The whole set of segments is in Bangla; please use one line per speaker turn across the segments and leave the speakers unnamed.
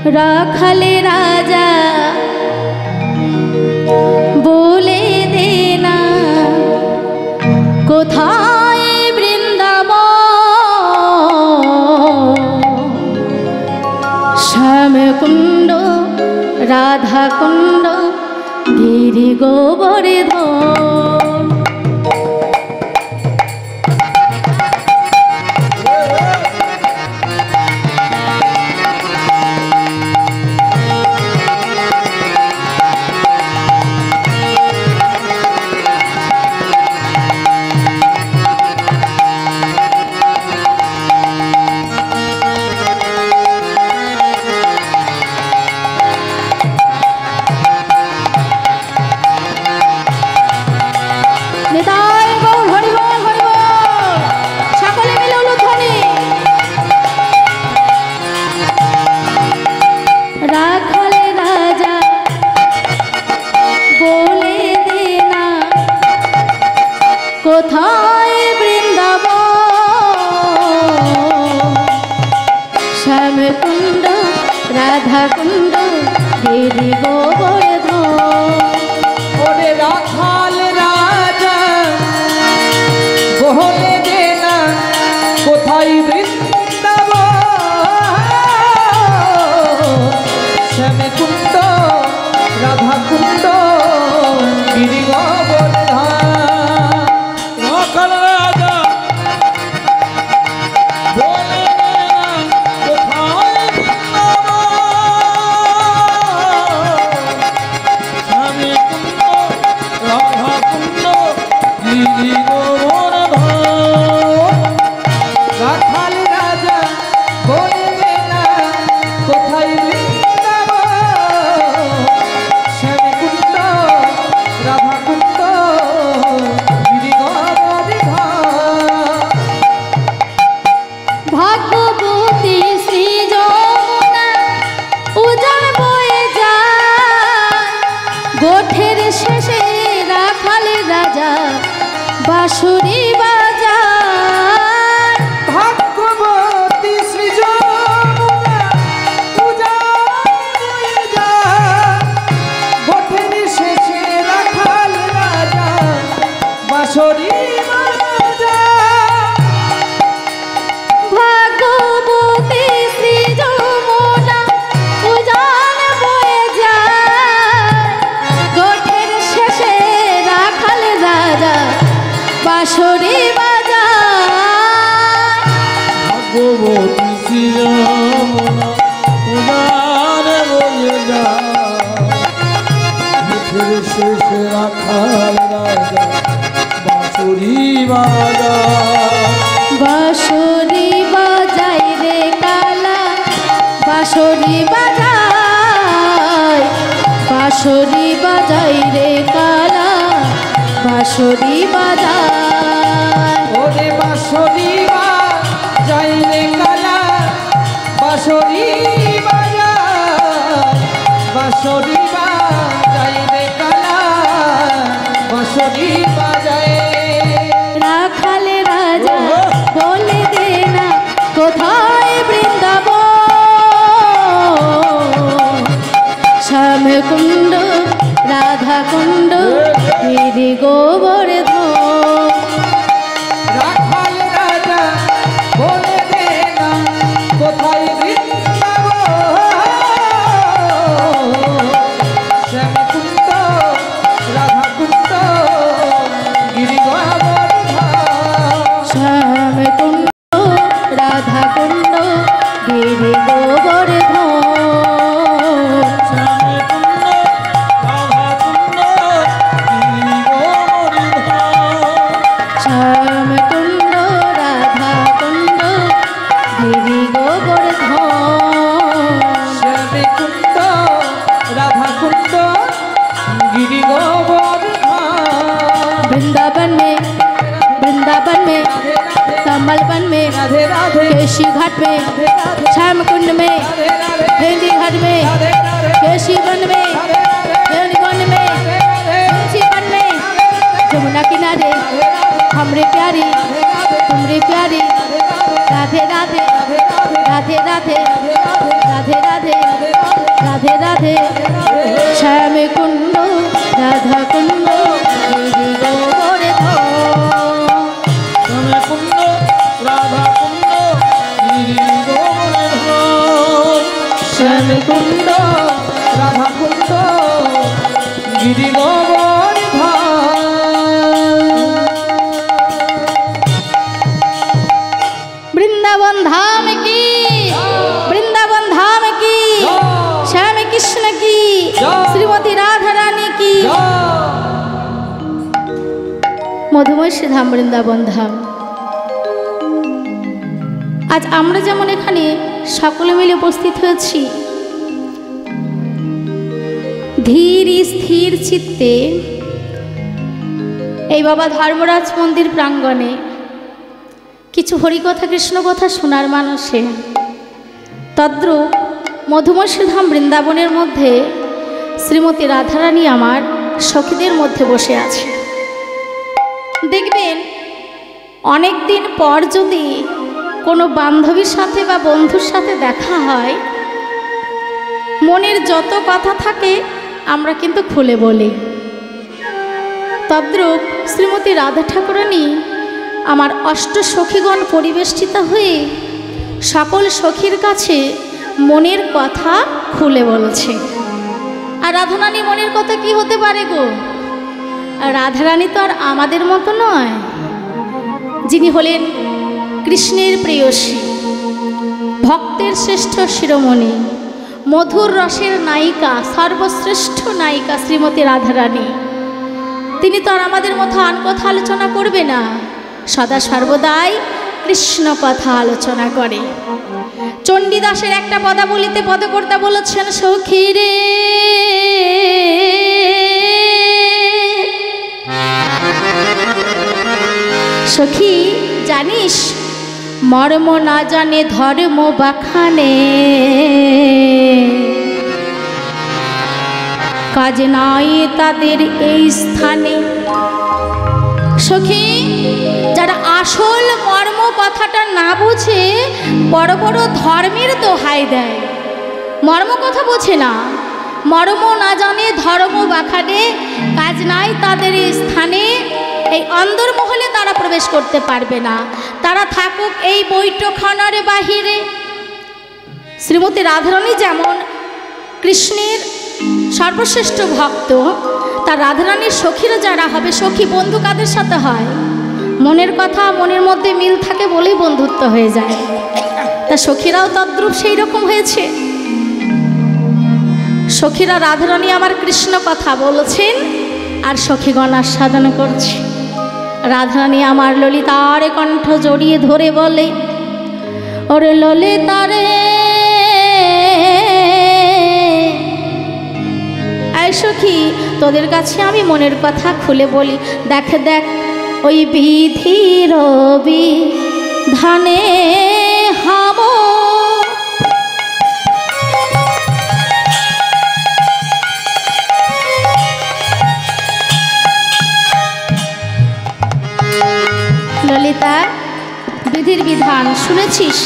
রাখালে রাজা বলে দে না কোথায় বৃন্দাবন, শ্যামকুণ্ড রাধাকুণ্ড গিরি গোবর্ধন। কোথায় বৃন্দাবন, শ্যামকুণ্ড রাধাকুণ্ড গিরি গোবর্ধন।
ওরে রাখাল রাজা বলে দে না কোথায় বৃন্দাবন, শ্যামকুণ্ড রাধাকুণ্ড গিরি গোবর্ধন।
গোঠের শেষে রাখাল রাজা বাঁশুরি বাজায়,
ভাগ্যবতী শ্রী যমুনা পূজায় যায়। গোঠের শেষে রাখাল রাজা বাঁশুরি
ভাগ্যবতী শ্রী যমুনা উজান বয়ে যায়। গোঠের শেষে রাখাল রাজা বাঁশুরি বাজায়,
ভাগ্যবতী শ্রী যমুনা উজান বয়ে যায়। গোঠের শেষে রাখাল রাজা বাঁশুরি বাজায়।
বাঁশুরি বাজাই রে কালা বাঁশুরি বাজাই, বাঁশুরি বাজাই রে কালা বাঁশুরি বাজাই।
ওরে বাঁশুরি বাজাই রে কালা বাঁশুরি বাজাই, বাঁশুরি বাজাই রে কালা বাঁশুরি বাজায়।
রাখাল রাজা বলে দে না কোথায় বৃন্দাবন, শ্যামকুণ্ড রাধাকুণ্ড গিরি গোবর্ধন।
রাখাল রাজা বলে দে না কোথায় বৃন্দাবন, শ্যামকুণ্ড রাধাকুণ্ড গিরি গোবর্ধন।
শ্যামকুণ্ড রাধাকুণ্ড গিরি গোবর্ধন। শ্যামকুণ্ড রাধাকুণ্ড গিরি গোবর্ধন।
শ্যামকুণ্ড রাধাকুণ্ড গিরি গোবর্ধন।
वृंदावन में कमल वन में
राधे राधे,
केशी घाट में श्याम कुंड में मेहंदी घाट में केशी वन में मेहंदी वन में तुलसी वन में जमुना किनारे हमरे प्यारी तुमरे प्यारी राधे राधे राधे राधे राधे राधे রাধে শ্যাম কুণ্ড রাধা কুণ্ড গৌরে
শ্যামে কুণ্ড রাধা কুণ্ড গিরি গোবর্ধন শ্যামে কুণ্ড রাধা কুণ্ড গিরি গোবর্ধন
বৃন্দাবন ধাম কি বৃন্দাবন ধাম কি শ্যাম কৃষ্ণ কি শ্রীমতী রাধা রানী কি মধুময়ী ধাম বৃন্দাবন ধাম। আজ আমরা যেমন এখানে সকলে মিলে উপস্থিত হয়েছি ধীর স্থির চিত্তে এই বাবা ধর্মরাজ মন্দির প্রাঙ্গণে কিছু হরিকথা কৃষ্ণ কথা শোনার মানুষে তদ্রূপ মধুময়ী ধাম বৃন্দাবনের মধ্যে শ্রীমতী রাধারানী আমার সখীদের মধ্যে বসে আছে। দেখবেন অনেক দিন পর যদি কোনো বান্ধবীর সাথে বা বন্ধুর সাথে দেখা হয় মনের যত কথা থাকে আমরা কিন্তু খুলে বলি। তদ্রূপ শ্রীমতী রাধা ঠাকুরানী আমার অষ্ট সখীগণ পরিবেষ্টিত হয়ে সকল সখীর কাছে মনের কথা খুলে বলেছে। আর রাধারানী মনের কথা কি হতে পারে গো? রাধারানী তো আর আমাদের মতো নয়, যিনি হলেন কৃষ্ণের প্রেয়সী, ভক্তের শ্রেষ্ঠ শিরোমণি, মধুর রসের নায়িকা, সর্বশ্রেষ্ঠ নায়িকা শ্রীমতী রাধারানী। তিনি তো আর আমাদের মতো আন কথা আলোচনা করবে না, সদা সর্বদাই কৃষ্ণ কথা আলোচনা করে। চণ্ডীদাসের একটা পদাবলিতে পদকর্তা বলেছেন, সখী রে সখী জানিস মর্ম না জানে ধর্ম বাখানে, কাজ নাই তাদের এই স্থানে। সখী যারা আসল মর্ম কথাটা না বুঝে বড় বড় ধর্মের দোহাই দেয়, মর্ম কথা বোঝে না, মর্ম না জানে ধর্ম বাখানে, কাজ নাই তাদের এই স্থানে, এই অন্দরমহলে তারা প্রবেশ করতে পারবে না, তারা থাকুক এই বৈঠকখানার বাহিরে। শ্রীমতী রাধারানী যেমন কৃষ্ণের সর্বশ্রেষ্ঠ ভক্ত, তার রাধারানীর সখীরা যারা হবে, সখী বন্ধু কাদের সাথে হয়? মনের কথা মনের মধ্যে মিল থাকে বলেই বন্ধুত্ব হয়ে যায়। তা সখীরাও তদ্রূপ সেই রকম হয়েছে। সখীরা রাধারানী আমার কৃষ্ণ কথা বলছেন আর সখীগণ আস্বাদন করছে। রাধারানী আমার ললিতার কণ্ঠ জড়িয়ে ধরে বলে, ওরে ললিতারে আয় সখী, তোদের কাছে আমি মনের কথা খুলে বলি। দেখ দেখ ওই বিধির বিধানে হাম ললিতা, বিধির বিধান শুনেছিস?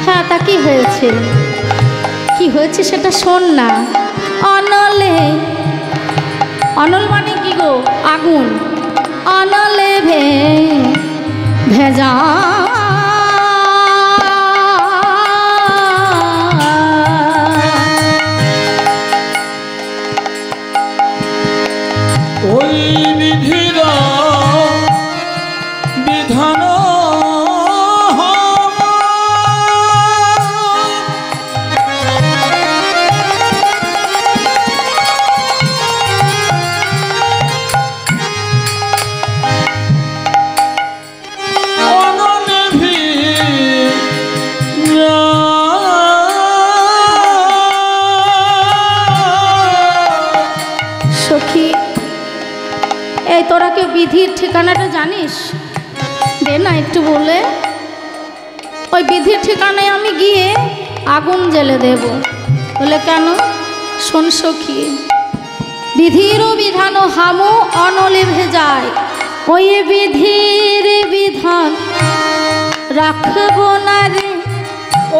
হ্যাঁ, তা কি হয়েছে? কি হয়েছে সেটা শোন না। অনলে, অনল মানে কি গো? আগুন। অনলে ভেজা
ওই বিধির বিধান
তোরা কেউ বিধির ঠিকানাটা জানিস? দে না একটু বলে। ওই বিধির ঠিকানায় আমি গিয়ে আগুন জ্বেলে দেব। বলে কেন? শোন সখী, বিধিরও বিধান হামু অনলে ভেজায়, ওই বিধির বিধান রাখব না রে,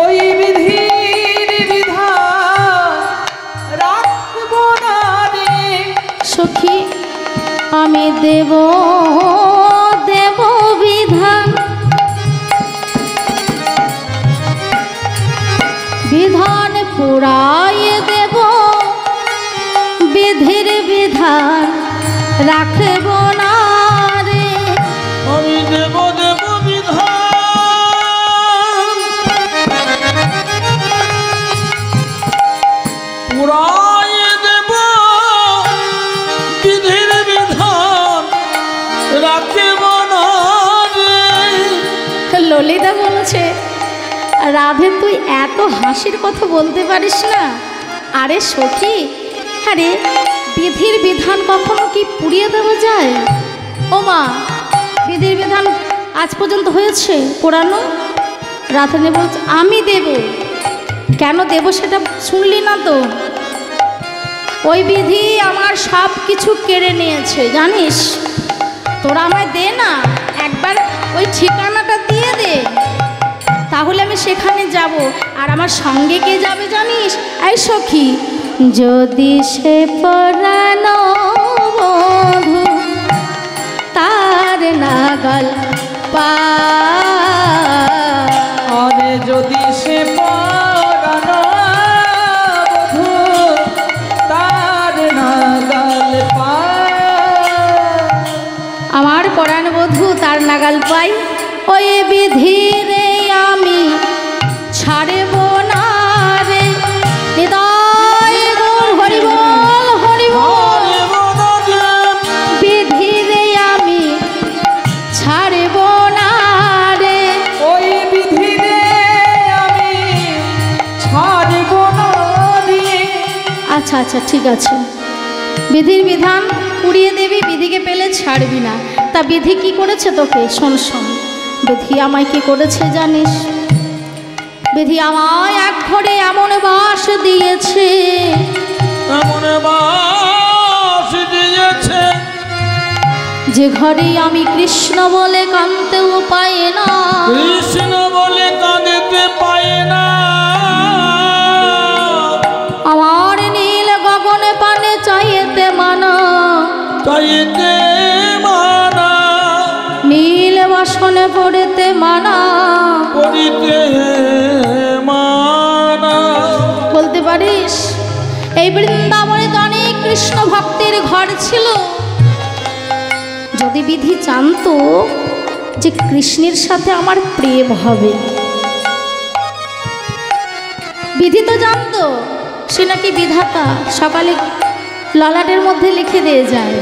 ওই বিধির বিধান
দেব দেব বিধান, বিধান পুরাইয়ে দেব, বিধির বিধান রাখব না রে।
আমি দেব দেব বিধান পুরাইয়ে দেব, বিধির বিধান রাখব না রে।
ললিতা বলছে, রাধে তুই এত হাসির কথা বলতে পারিস না? আরে সখী, আরে বিধির বিধান কখনো কি পুড়িয়ে দেওয়া যায়? ও মা, বিধির বিধান আজ পর্যন্ত হয়েছে পোড়ানো? রাধারানী বলছে আমি দেব। কেন দেব সেটা শুনলি না তো? ওই বিধি আমার সব কিছু কেড়ে নিয়েছে জানিস। তোরা আমায় দে না, একবার ওই ঠিকানাটা দিয়ে দে, তাহলে আমি সেখানে যাব। আর আমার সঙ্গে কে যাবে জানিস? এই সখী, যদি সে পরানো বধূ তার নাগাল
আরে যদি সে পরানো বধূ তার নাগাল
আমার পরাণ বধূ তার নাগাল পাই, ওই বিধিরে আমি ছাড়ব না রে। হৃদয় গৌর হরি বল হরি বল, বিধিরে আমি ছাড়ব না রে।
ওই বিধিরে আমি ছাড়ব না রে।
আচ্ছা আচ্ছা ঠিক আছে, বিধির বিধান উড়িয়ে দেবি, বিধিকে পেলে ছাড়বি না। তা বিধি কি করেছে তোকে? শোন শোন, বিধি আমায় কি করেছে জানিস? বিধি আমায় এক ঘরে এমন বাস দিয়েছে,
এমন বাস দিয়েছে,
যে ঘরে আমি কৃষ্ণ বলে কাঁদতেও পাই না।
কৃষ্ণ বলে কাঁদতে পায় না।
আমার নীল গগনে পানে চাইতে মানা,
চাইতে মানা,
নীল বাসনে পড়েতে মানা।
করিতে মানা।
বলতে পারিস এই বৃন্দাবনে তো অনেক কৃষ্ণ ভক্তের ঘর ছিল। যদি বিধি জানতো যে কৃষ্ণের সাথে আমার প্রেম হবে, বিধি তো জানতো সে নাকি বিধাতা, সকালে ললাটের মধ্যে লিখে দিয়ে যায়।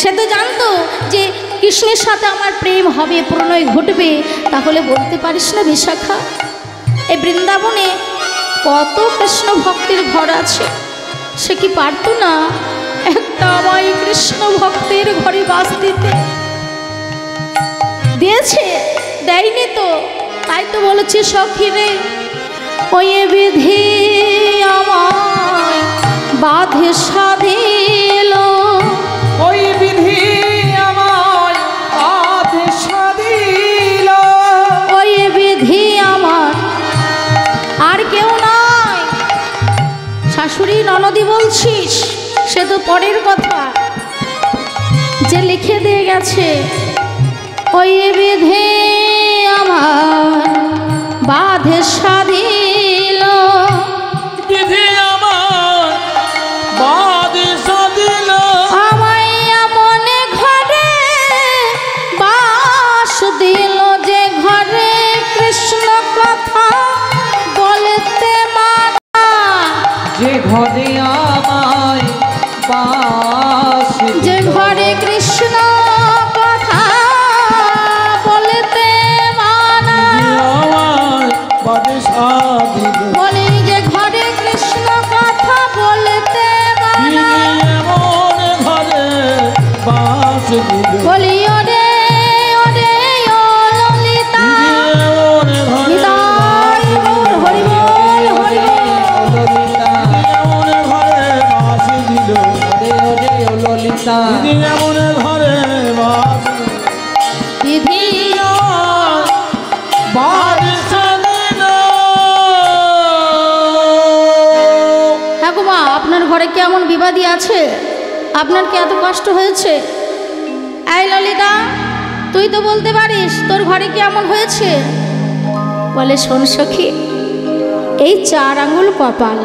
সে তো জানতো যে কৃষ্ণের সাথে আমার প্রেম হবে, প্রণয় ঘটবে। তাহলে বলতে পারিস না বিশাখা, এই বৃন্দাবনে কত কৃষ্ণ ভক্তের ঘর আছে, সে কি পারতো না একটা আমায় কৃষ্ণ ভক্তের ঘরে বাস দিতে? দিয়েছে? দেয়নি তো, তাই তো বলেছি সখী রে, ওই বিধি আমায় বাঁধে সাধিল,
ওই বিধি আমায় আদেশ দিল।
ওই বিধি আমার আর কেউ নাই। শাশুড়ি ননদি বলছিস, সে তো পরের কথা, যে লিখে দিয়ে গেছে ওই বিধি আমার বাঁধে সাধিল,
বিধি আমার বাদেশ দিল।
আমায় এমন ঘরে বাস দিল, যে ঘরে কৃষ্ণ কথা বলতে মানা।
যে ঘরে আমায় বাস দিল।
যে ঘরে কৃষ্ণ কথা বলতে মানা।
আমায় বাদেশ দিল।
বলি যে ঘরে কৃষ্ণ কথা বলতে মানা।
এমন ঘরে বাস দিল।
বলি ওরে ওরে ও ললিতা,
এমন ঘরে
নিতাই গৌর হরি বল হরি বল।
এমন ঘরে বাস দিল।
ললিতা
এমন ঘরে বাস
বিধি
বাদেশ দিল।
ঠাকুমা, আপনার ঘরে কেমন বিবাদী আছে? আপনার কি এত কষ্ট হয়েছে? এই ললিতা, তুই তো বলতে পারিস তোর ঘরে কি এমন হয়েছে? বলে, শোন সখী, এই 4 আঙ্গুল কপাল,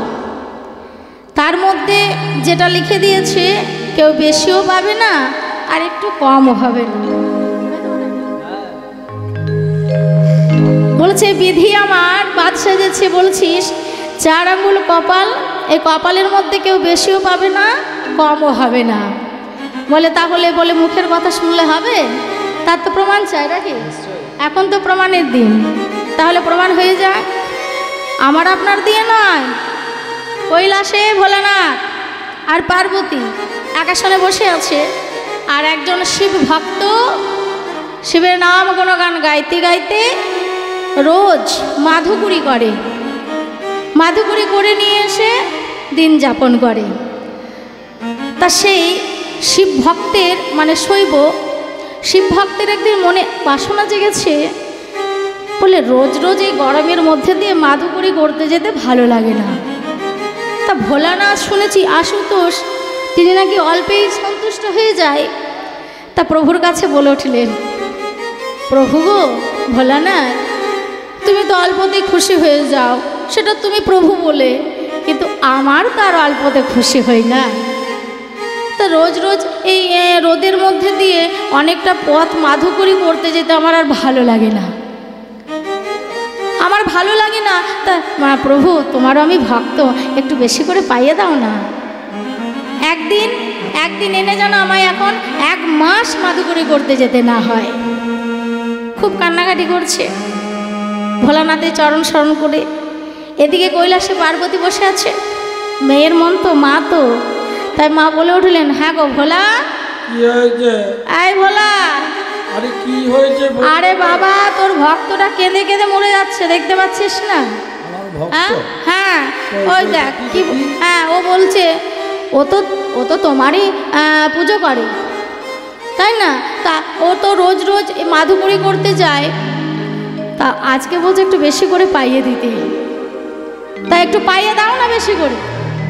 তার মধ্যে যেটা লিখে দিয়েছে কেউ বেশিও পাবে না আর একটু কমও হবে না। বলছে, বিধি আমার বাদ সেজেছে বলছিস, 4 আঙ্গুল কপাল, এই কপালের মধ্যে কেউ বেশিও পাবে না কমও হবে না। বলে, তাহলে বলে মুখের কথা শুনলে হবে? তার তো প্রমাণ চাই নাকি? এখন তো প্রমাণের দিন, তাহলে প্রমাণ হয়ে যায়। আমার আপনার দিয়ে নয়, কৈলাসে ভোলানাথ আর পার্বতী এক আসনে বসে আছে, আর একজন শিব ভক্ত শিবের নাম গুণগান গাইতে গাইতে রোজ মাধুকুরি করে, মাধুকুরি করে নিয়ে এসে দিন যাপন করে। তা সেই শিব ভক্তের মানে শৈব শিব ভক্তের একদিন মনে বাসনা জেগেছে, বলে রোজ রোজ এই গরমের মধ্যে দিয়ে মাধুকুরি করতে যেতে ভালো লাগে না। তা ভোলানাথ শুনেছি আশুতোষ তিনি নাকি অল্পেই সন্তুষ্ট হয়ে যায়। তা প্রভুর কাছে বলে উঠলেন, প্রভু গো ভোলানাথ, তুমি তো অল্পতেই খুশি হয়ে যাও, সেটা তুমি প্রভু বলে, কিন্তু আমার তো আর অল্পতে খুশি হই না। তা রোজ রোজ এই রোদের মধ্যে দিয়ে অনেকটা পথ মাধুকুরি করতে যেতে আমার আর ভালো লাগে না, আমার ভালো লাগে না। তা মা প্রভু, তোমারও আমি ভক্ত, একটু বেশি করে পাইয়ে দাও না। একদিন এনে যেন আমায় এখন 1 মাস মাধুকুরি করতে যেতে না হয়। খুব কান্নাকাটি করছে ভোলানাথের চরণ স্মরণ করে। এদিকে কৈলাসে পার্বতী বসে আছে, মেয়ের মন তো মা তো, তাই মা বলে উঠলেন, হ্যাঁ গো ভোলা।
কি হয়েছে?
এই ভোলা,
আরে কি হয়েছে?
আরে বাবা, তোর ভক্তটা কেঁদে কেঁদে মরে যাচ্ছে, দেখতে পাচ্ছিস না?
আমার ভক্ত?
হ্যাঁ, ওই দেখ কি, হ্যাঁ ও বলছে ও তো তোমারই পুজো করে, তাই না? তা ও তো রোজ রোজ মাধুকুরি করতে যায়, তা আজকে বলছে একটু বেশি করে পাইয়ে দিতে, তা একটু পাইয়ে দাও না বেশি করে।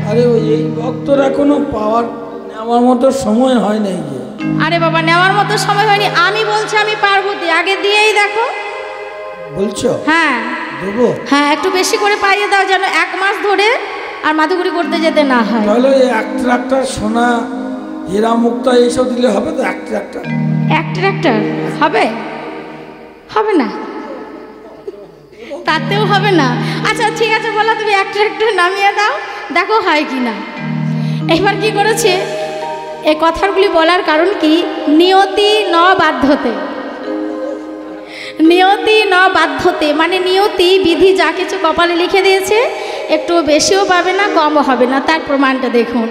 আরে ওই এই ভক্তরা এখনো পাওয়ার নেওয়ার মতো সময় হয় নাই যে।
আরে বাবা, নেওয়ার মতো সময় হয়নি, আমি বলছি আমি পার্বতী, আগে দিয়েই দেখো।
বলছো?
হ্যাঁ
দেবো?
হ্যাঁ, একটু বেশি করে পাইয়ে দাও, যেন 1 মাস ধরে আর মাধুকুরি করতে যেতে না হয়।
তাহলে এক ট্রাক্টর সোনা হীরা মুক্তা এইসব দিলে হবে তো? এক ট্রাক্টর
হবে? হবে না, তাতেও হবে না। আচ্ছা ঠিক আছে, বলো তুমি 1 ট্রাক্টর নামিয়ে দাও, দেখো হয় কি না। এবার কি করেছে, এই কথাগুলি বলার কারণ কি, নিয়তি ন বাধ্যতে, নিয়তি ন বাধ্যতে মানে নিয়তি বিধি যা কিছু কপালে লিখে দিয়েছে, একটু বেশিও পাবে না কমও হবে না, তার প্রমাণটা দেখুন।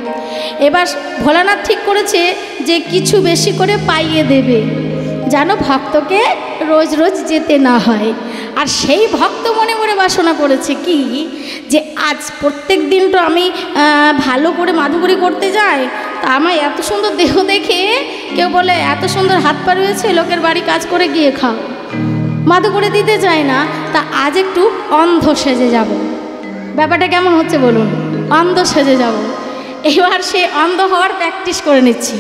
এবার ভোলানাথ ঠিক করেছে যে কিছু বেশি করে পাইয়ে দেবে, যেন ভক্তকে রোজ রোজ যেতে না হয়। আর সেই ভক্ত মনে মনে বাসনা করেছে কি, যে আজ প্রত্যেক দিন তো আমি ভালো করে মাধুকুরি করতে যাই, তা আমার এত সুন্দর দেহ দেখে কেউ বলে এত সুন্দর হাত পা রয়েছে, লোকের বাড়ি কাজ করে গিয়ে খাও, মাধুকুরি দিতে চায় না, তা আজ একটু অন্ধ সেজে যাব। ব্যাপারটা কেমন হচ্ছে বলুন? অন্ধ সেজে যাব। এবার সে অন্ধ হওয়ার প্র্যাকটিস করে নিচ্ছে,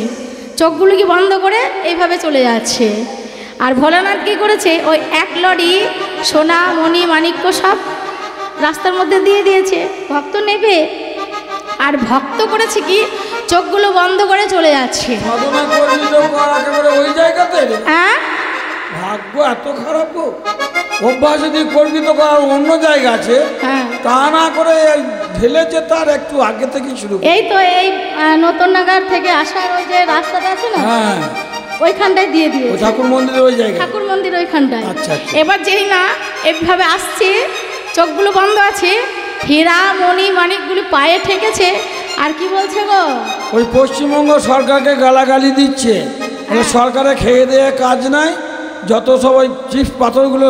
চোখগুলো কি বন্ধ করে এইভাবে চলে যাচ্ছে। আর ভোলানাথ কী করেছে, ওই 1 লরি সোনা মণি মাণিক্য সব রাস্তার মধ্যে দিয়ে দিয়েছে, ভক্ত নেবে। আর ভক্ত করেছে কি, চোখগুলো বন্ধ করে চলে যাচ্ছে।
সাধনা করবি তো একেবারে ওই জায়গাতে?
হ্যাঁ,
ভাগ্য এত খারাপ গো, অভ্যাস যদি করবি তো আর অন্য জায়গা আছে,
হ্যাঁ
তা না করে ঢেলেছে তার একটু আগে থেকে শুরু।
এই তো এই নতুন নগর থেকে আসার ওই যে রাস্তাটা আছে না,
হ্যাঁ
ওইখানটায় দিয়ে দিয়ে
ঠাকুর মন্দিরের ওই জায়গায়,
ঠাকুর মন্দির ওইখানটায়।
আচ্ছা আচ্ছা।
এবার যেই না এইভাবে আসছে, চোখগুলো বন্ধ আছে, হীরা মণি মানিকগুলো পায়ে ঠেকেছে, আর কি বলছে গো,
ওই পশ্চিমবঙ্গ সরকারকে গালাগালি দিচ্ছে, সরকারে খেয়ে দেয়ে কাজ নাই, যত সব ওই চিপস পাথরগুলো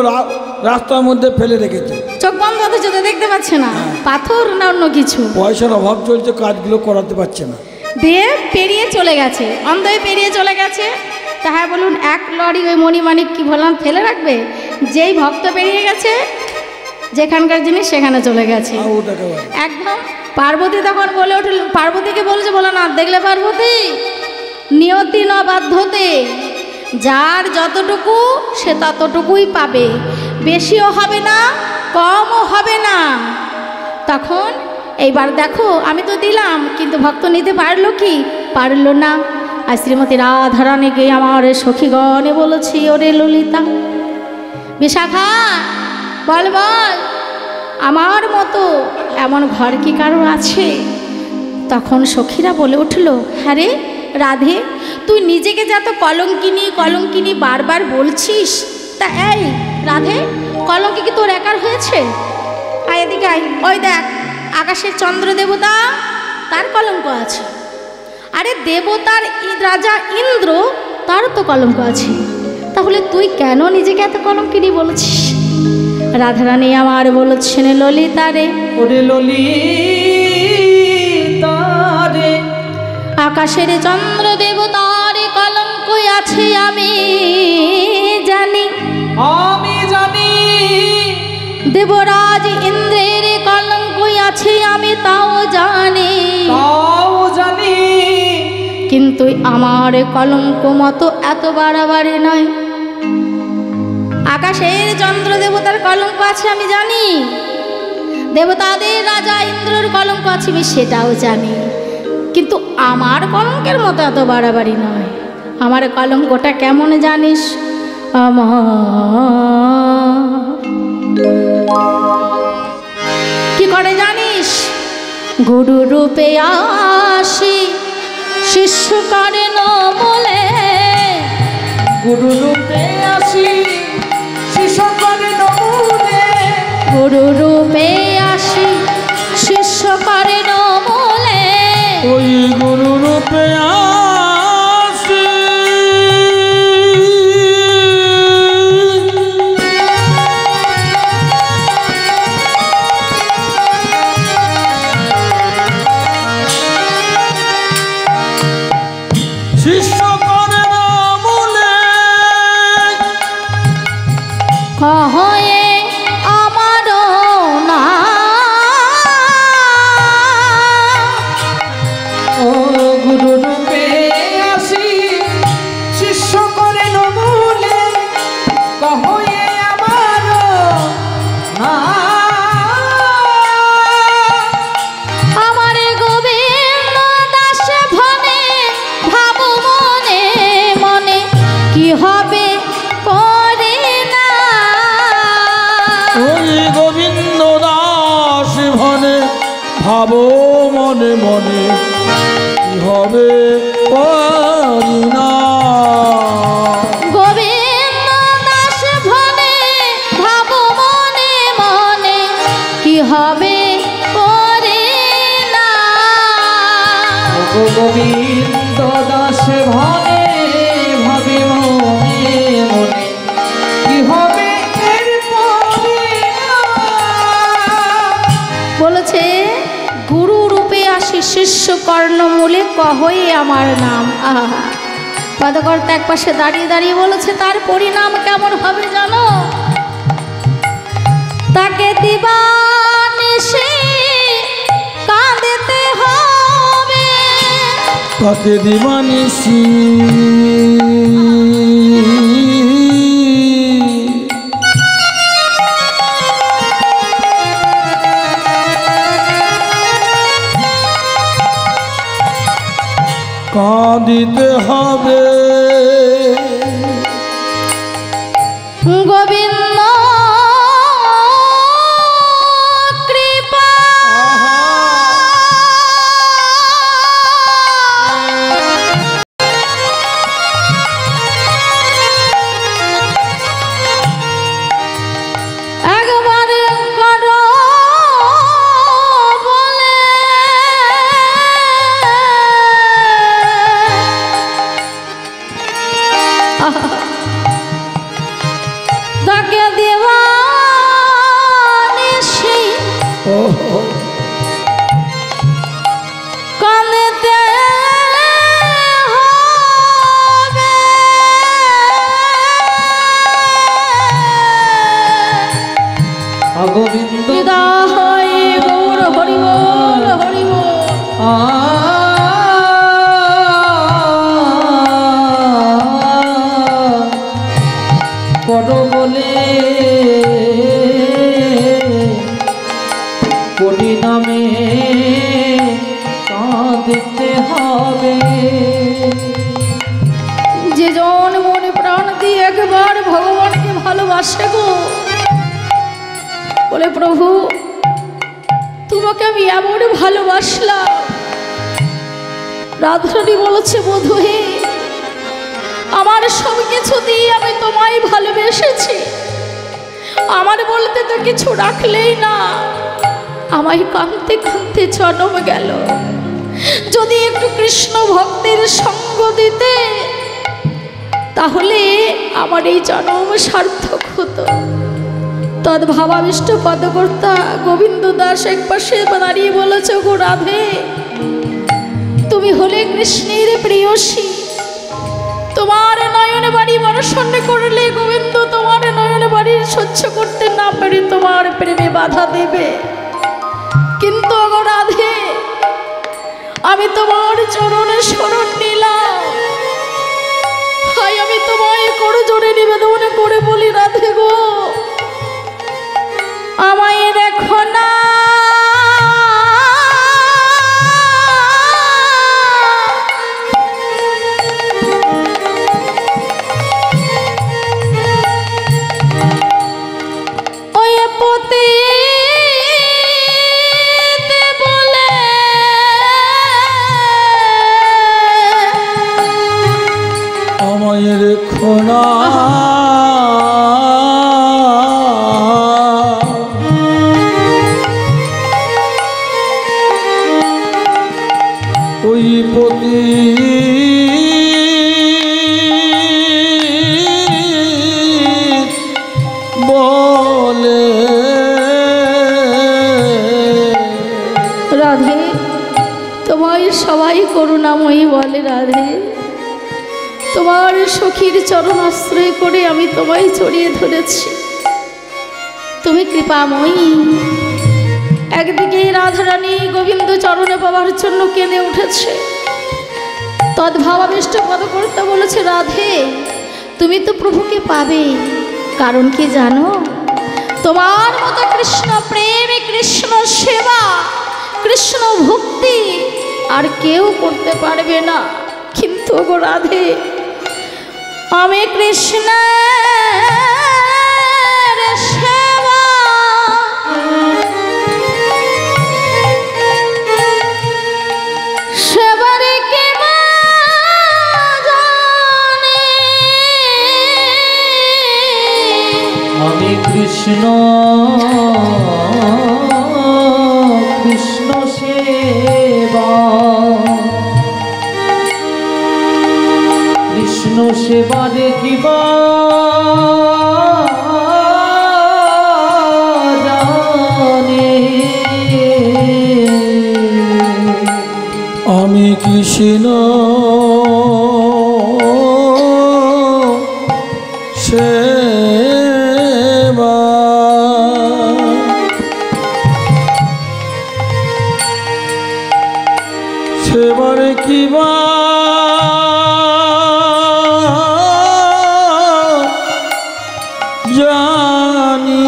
রাস্তার মধ্যে ফেলে রেখেছে,
চোখ বন্ধ অথচ তো দেখতে পাচ্ছে না পাথর না অন্য কিছু,
পয়সার অভাব চলছে, কাজগুলো করাতে পারছে না,
দিয়ে পেরিয়ে চলে গেছে, অন্ধ হয়ে পেরিয়ে চলে গেছে। তা হ্যাঁ বলুন, 1 লরি ওই মণিমাণিক কি ভোলানাথ ফেলে রাখবে? যেই ভক্ত পেরিয়ে গেছে, যেখানকার জিনিস সেখানে চলে গেছে
আর ওটাকে বলে।
একদম। পার্বতী তখন বলে উঠল, পার্বতীকে বলছে, বলো না দেখলে পার্বতী, নিয়তি ন বাধ্যতে, যার যতটুকু সে ততটুকুই পাবে, বেশিও হবে না কমও হবে না। তখন এইবার দেখো আমি তো দিলাম, কিন্তু ভক্ত নিতে পারলো কি? পারলো না। আর শ্রীমতী রাধারানীকে আমার সখীগণে বলেছি, ওরে ললিতা, বিশাখা বল বল, আমার মতো এমন ঘর কি কারো আছে? তখন সখীরা বলে উঠল, হ্যাঁ রে রাধে, তুই নিজেকে যত কলঙ্কিনী কলঙ্কিনী বারবার বলছিস, তা এই রাধে, কলঙ্কি কি তোর একার হয়েছে? আয় এদিকে আয়, ওই দেখ আকাশের চন্দ্র দেবতা, তার কলঙ্ক আছে। আরে দেবতার রাজা ইন্দ্র, তার তো কলঙ্ক আছে। তাহলে তুই কেন নিজেকে এত কলঙ্কিনী বলছিস? রাধারানী আমার বলছেন, ললিতা রে,
ওরে ললিতা রে,
আকাশের চন্দ্র দেবতার কলঙ্ক আছে আমি জানি,
আমি জানি।
দেবরাজ ইন্দ্রের কলঙ্ক আছে আমি তাও জানি,
তাও জানি।
কিন্তু আমার কলঙ্ক মতো এত বাড়াবাড়ি নয়। আকাশের চন্দ্র দেবতার কলঙ্ক আছে আমি জানি, দেবতাদের রাজা ইন্দ্রর কলঙ্ক আছে আমি সেটাও জানি, কিন্তু আমার কলঙ্কের মতো এত বাড়াবাড়ি নয়। আমার কলঙ্কটা কেমন জানিস? কি করে জানিস? গুরু রূপে আসি শিষ্য করে নমলে,
গুরু রূপে আসি শিষ্য করে নমলে,
গুরু রূপে আসি শিষ্য করে নমলে,
ওই গুরু রূপে আসি শিষ্য করে নমলে,
কহয়ে আমারও না,
ও গুরু রূপে আসি শিষ্য করে নমলে, কহয়ে আমার না।
আমার গোবিন্দ দাস ভনে ভাবু মনে মনে, কি হবে পরে না।
ওই গোবিন্দ দাস ভনে ভাবো মনে মনে, কি হবে পারি না।
গোবিন্দ দাস ভনে ভাবু মনে মনে, কি হবে পরে না।
ও গোবিন্দ দাস ভনে ভাবে মনে মনে, কি হবে এর পরে না।
বলেছে গুরু রূপে আসি শিষ্য কর্ণমূলে, কহই আমার নাম। আহা, পদকর্তা এক পাশে দাঁড়িয়ে দাঁড়িয়ে বলেছে, তার পরিণাম কেমন হবে জানো? তাকে দিবানিশি কাঁদেতে হবে,
তাকে দিবানিসি কাঁদিতে হবে।
গোবিন্দ কৃপা একবার করো বলে, তাকে
পরিণামে কাঁদতে হবে।
যে জন মনে প্রাণ দিয়ে একবার ভগবানকে ভালোবাসে গো, বলে প্রভু তোমাকে আমি এমন ভালোবাসলাম। রাধারানী বলেছে বধূ হে, আমার সব কিছু দিয়ে আমি তোমায় ভালোবেসেছি, আমার বলতে তো কিছু রাখলেই না, আমায় কাঁদতে কাঁদতে জন্ম গেল। যদি একটু কৃষ্ণ ভক্তের সঙ্গ দিতে তাহলে আমার এই জন্ম সার্থক হতো। তদ্ভাবাবিষ্ট পদকর্তা গোবিন্দ দাস এক পাশে দাঁড়িয়ে বলেছে গো রাধে, তুমি হলে কৃষ্ণের প্রেয়সী, তোমার নয়ন বাড়ি বর্ষণ করলে গোবিন্দ তোমার নয়ন বাড়ি সহ্য করতে না পারে তোমার প্রেমে বাধা দেবে। কিন্তু গো রাধে, আমি তোমার চরণে শরণ নিলাম, আমি তোমায় করজোড়ে নিবেদন করে বলি রাধে গো, আমায় দেখো না, ওই পতি বলে
আমায় রেখো না, ওই পতি বলে।
রাধে, তোমায় সবাই করুণাময়ী বলে রাধে, তোমার সখীর চরণ আশ্রয় করে আমি তোমায় জড়িয়ে ধরেছি, তুমি কৃপাময়ী। একদিকে রাধারানী গোবিন্দ চরণে পাওয়ার জন্য কেঁদে উঠেছে, তদ্ভাবাবিষ্ট পদকর্তা বলেছে রাধে, তুমি তো প্রভুকে পাবে, কারণ কি জানো, তোমার মতো কৃষ্ণ প্রেম, কৃষ্ণ সেবা, কৃষ্ণ ভক্তি আর কেউ করতে পারবে না। কিন্তু গো রাধে, আমি কৃষ্ণের সেবা সেবার কে জানে,
আমি কৃষ্ণ কৃষ্ণ সেবা, কৃষ্ণ সেবা দেখিবা জানে।
আমি কৃষ্ণ সেবা সেবার কিবা জানি,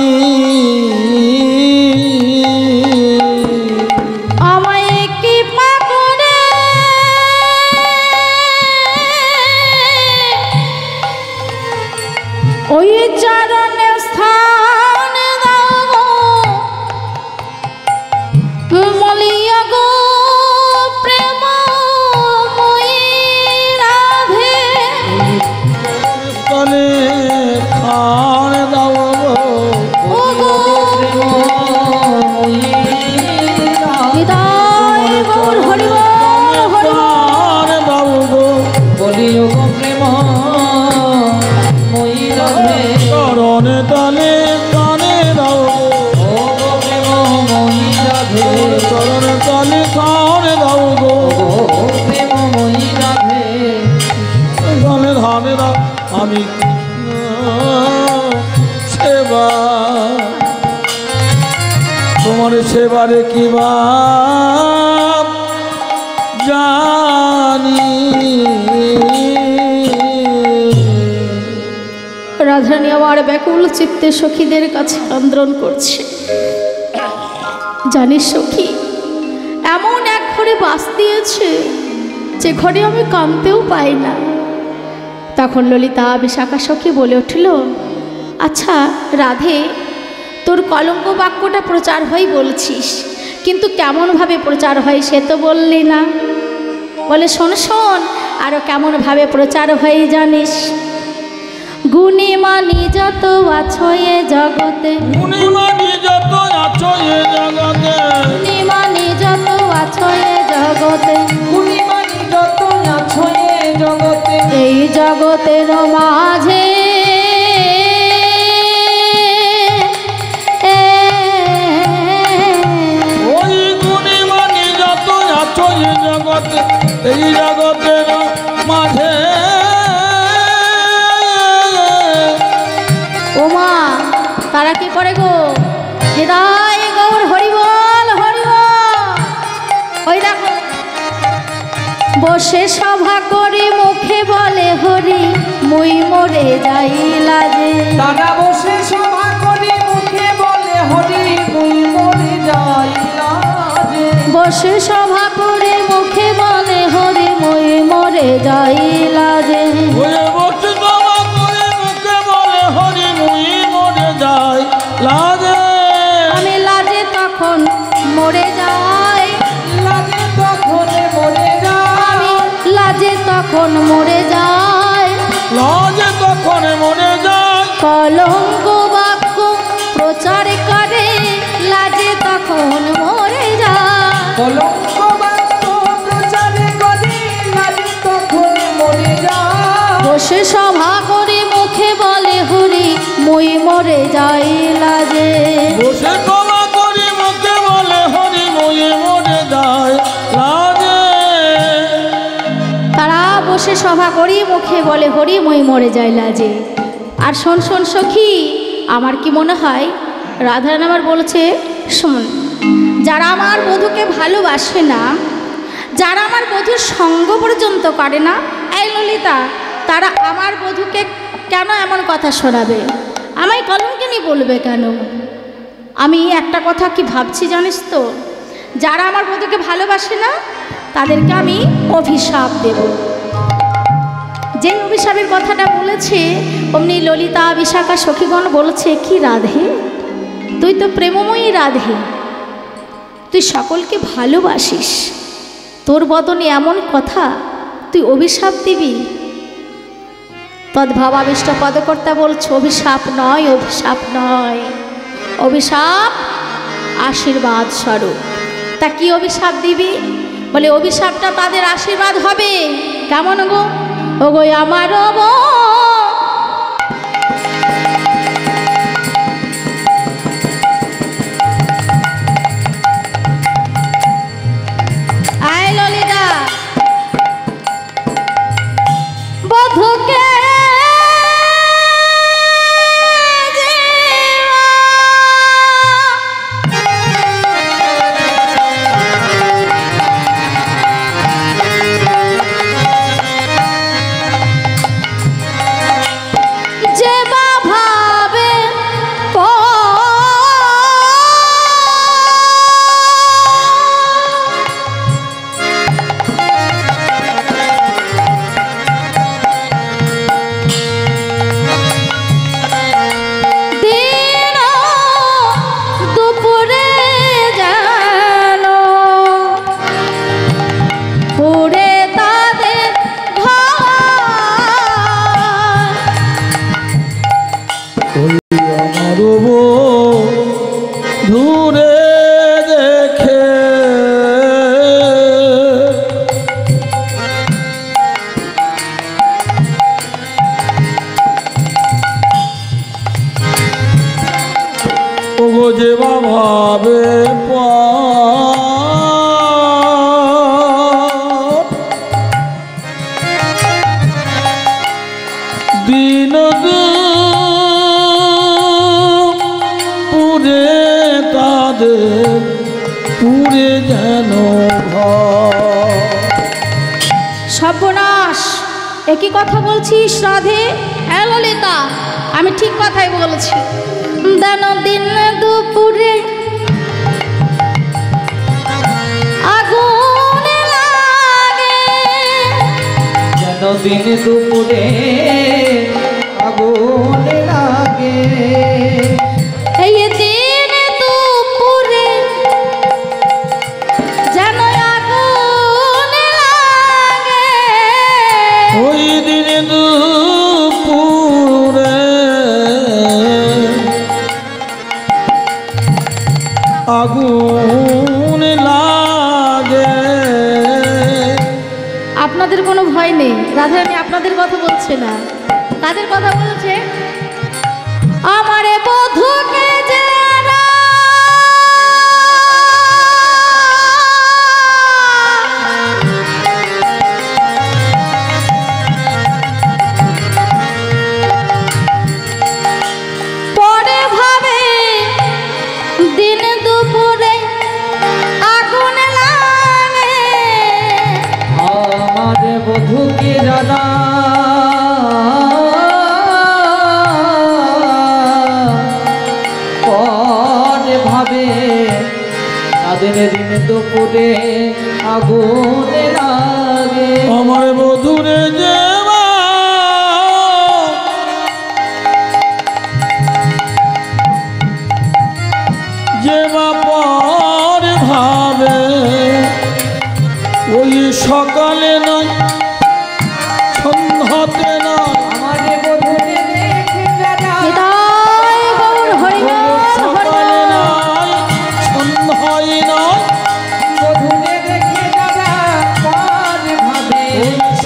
আমায় কৃপা করে ওই চরণে স্থান দাও, মলিয়া গো প্রেমময়ী রাধে,
তলে খান দাও
ও গো হৃদয় গৌর হরি বল, হরি বল।
খান দাও গো,
বলিও গো প্রেম মই রাধে,
চরণে তলে কানে দাও
ও গো প্রেম মই রাধে,
চরণে তলে কানে দাও গো,
ও প্রেম মই রাধে।
তলে ধানে দাও। আমি কৃষ্ণ সেবা, তোমার সেবারে কিবা জানি।
রাধারানী আমার ব্যাকুল চিত্তে সখীদের কাছে আন্দোলন করছে, জানিস সখী, এমন এক ঘরে বাস দিয়েছে যে ঘরে আমি কামতেও পাই না। তখন ললিতা বিশাখা সখী বলে উঠল, আচ্ছা রাধে, তোর কলঙ্ক বাক্যটা প্রচার হয় বলছিস, কিন্তু কেমনভাবে প্রচার হয় সে তো বললি না। বলে শোন শোন, আরও কেমনভাবে প্রচার হয় জানিস? গুণী মানি যত আছো এ জগতে,
গুণী মানি যত আছো এ জগতে,
গুণী মানি যত আছো এ জগতে,
গুণী মানি যত আছো এ জগতে,
এই জগতের মাঝে
ওই গুণী মানি যত আছো এ জগতে, এই জগতের মাঝে।
ওমা তারা কি করে গো? হৃদয় গৌর হরিবল হরিবল। ওই দেখো বসে সভা করে মুখে বলে হরি, মুই মরে যাই লাজে।
তারা বসে সভা করে মুখে বলে হরি, মুই মরে যাই লাজে।
বসে সভা করে মুখে বলে হরি, মুই মরে যাই লাজে।
ওরে বসে সভা করে মুখে বলে হরি, মুই মরে যাই লাজে।
আমি লাজে তখন মরে যাই,
লাজে তখন মরে
আমি
যায়,
লাজে তখন মরে যাই।
লাজে তখন মরে যায়।
কলঙ্ক বাক্য প্রচার করে লাজে তখন মরে যায়।
কলঙ্ক বাক্য প্রচার করে লাজে তখন মরে যায়।
বসে সভা করে মুখে বলে হরি, মুই মরে যাই লাজে।
বসে সভা করে মুখে বলে হরি, মুই মরে যাই লাজে।
তারা বসে সভা করি মুখে বলে হরি, মুই মরে যাই লাজে। আর শোন শোন সখী, আমার কি মনে হয় রাধারানী আমার বলছে, শোন, যারা আমার বধূকে ভালোবাসে না, যারা আমার বধূর সঙ্গ পর্যন্ত করে না, এই ললিতা, তারা আমার বধূকে কেন এমন কথা শোনাবে? আমায় কলঙ্কিনী বলবে কেন? আমি একটা কথা কি ভাবছি জানিস তো, যারা আমার বধূকে ভালোবাসে না তাদেরকে আমি অভিশাপ দেব। যে অভিশাপের কথাটা বলেছে অমনি ললিতা বিশাখা সখীগণ বলছে, কি রাধে, তুই তো প্রেমময়ী রাধে, তুই সকলকে ভালোবাসিস, তোর বদনে এমন কথা, তুই অভিশাপ দিবি? তদ্ভাবাবিষ্ট পদকর্তা বলছে, অভিশাপ নয়, অভিশাপ নয়, অভিশাপ আশীর্বাদ স্বরূপ। তা কি অভিশাপ দিবি? বলে অভিশাপটা তাদের আশীর্বাদ হবে। কেমন গো? ও গো আমার আয় ললিতা, বধূকে
দূরে দেখে ওগো যে ভাবে দিন পুরে তাদের পুরে যেন
সর্বনাশ, একই কথা বলছিস রাধে? হ্যাঁ ললিতা, আমি ঠিক কথাই বলছি। দিন দুপুরে
দিন দুপুরে আগুন লাগে।
এই দিন দুপুরে যেন আগুন লাগে,
ওই দিন দুপুরে আগুন লাগে।
আপনাদের কোনো ভয় নেই, রাধারানী আপনাদের কথা বলছে না, তাদের কথা বলছে। আমারে বধূকে যারা পরে ভাবে দিন দুপুরে আগুন লাগে,
আমার বধূকে জানা পরে ভাবে তাদের দিন দুপুরে আগুন লাগে।
আমার বধুরে যেবা যেবা পর ভাবে ওই সকালে নয় সন্ধ্যাতে নয়।
আমার বধূকে দেখে যারা
হৃদয় গৌর হরিবল
সকালে নয় সন্ধ্যায় নয়,
বধূকে দেখে যারা পরে ভাবে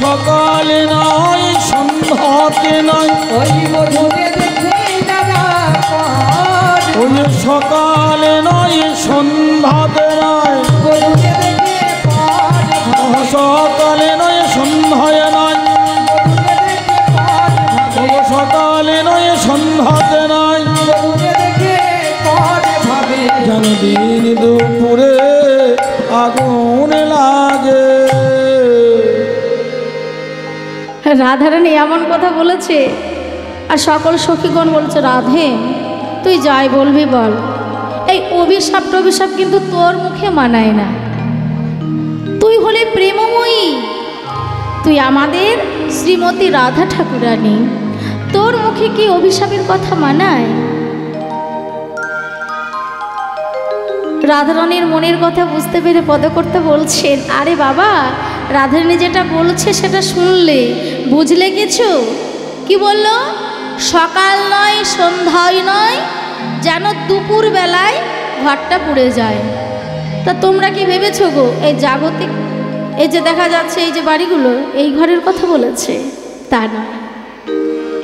সকালে নয় সন্ধ্যাতে নয়,
ওই বধূকে দেখে যারা পরে
ওই সকালে নয় সন্ধ্যাতে নয়,
বধূকে দেখে পরে ভাবে
সকালে নয় সন্ধ্যায় নয়,
বধূকে দেখে পরে ভাবে
সকালে নয় সন্ধ্যাতে নয়,
বধূকে দেখে পরে ভাবে
যেন দিন দুপুরে আগুন লাগে।
রাধারানী এমন কথা বলেছে, আর সকল সখীগণ বলছে রাধে তুই যাই বলবি বল, এই অভিশাপ টভিশাপ কিন্তু তোর মুখে মানায় না, তুই হলে প্রেমময়ী, তুই আমাদের শ্রীমতী রাধা ঠাকুরানী, তোর মুখে কি অভিশাপের কথা মানায়? রাধারানীর মনের কথা বুঝতে পেরে পদকর্তা বলছেন, আরে বাবা রাধারানী যেটা বলছে সেটা শুনলে বুঝলে কিছু? কি বলল? সকাল নয় সন্ধ্যায় নয়, যেন দুপুর বেলায় ঘরটা পুড়ে যায়। তা তোমরা কি ভেবেছো গো এই জাগতিক এই যে দেখা যাচ্ছে এই যে বাড়িগুলো এই ঘরের কথা বলেছে? তা নয়।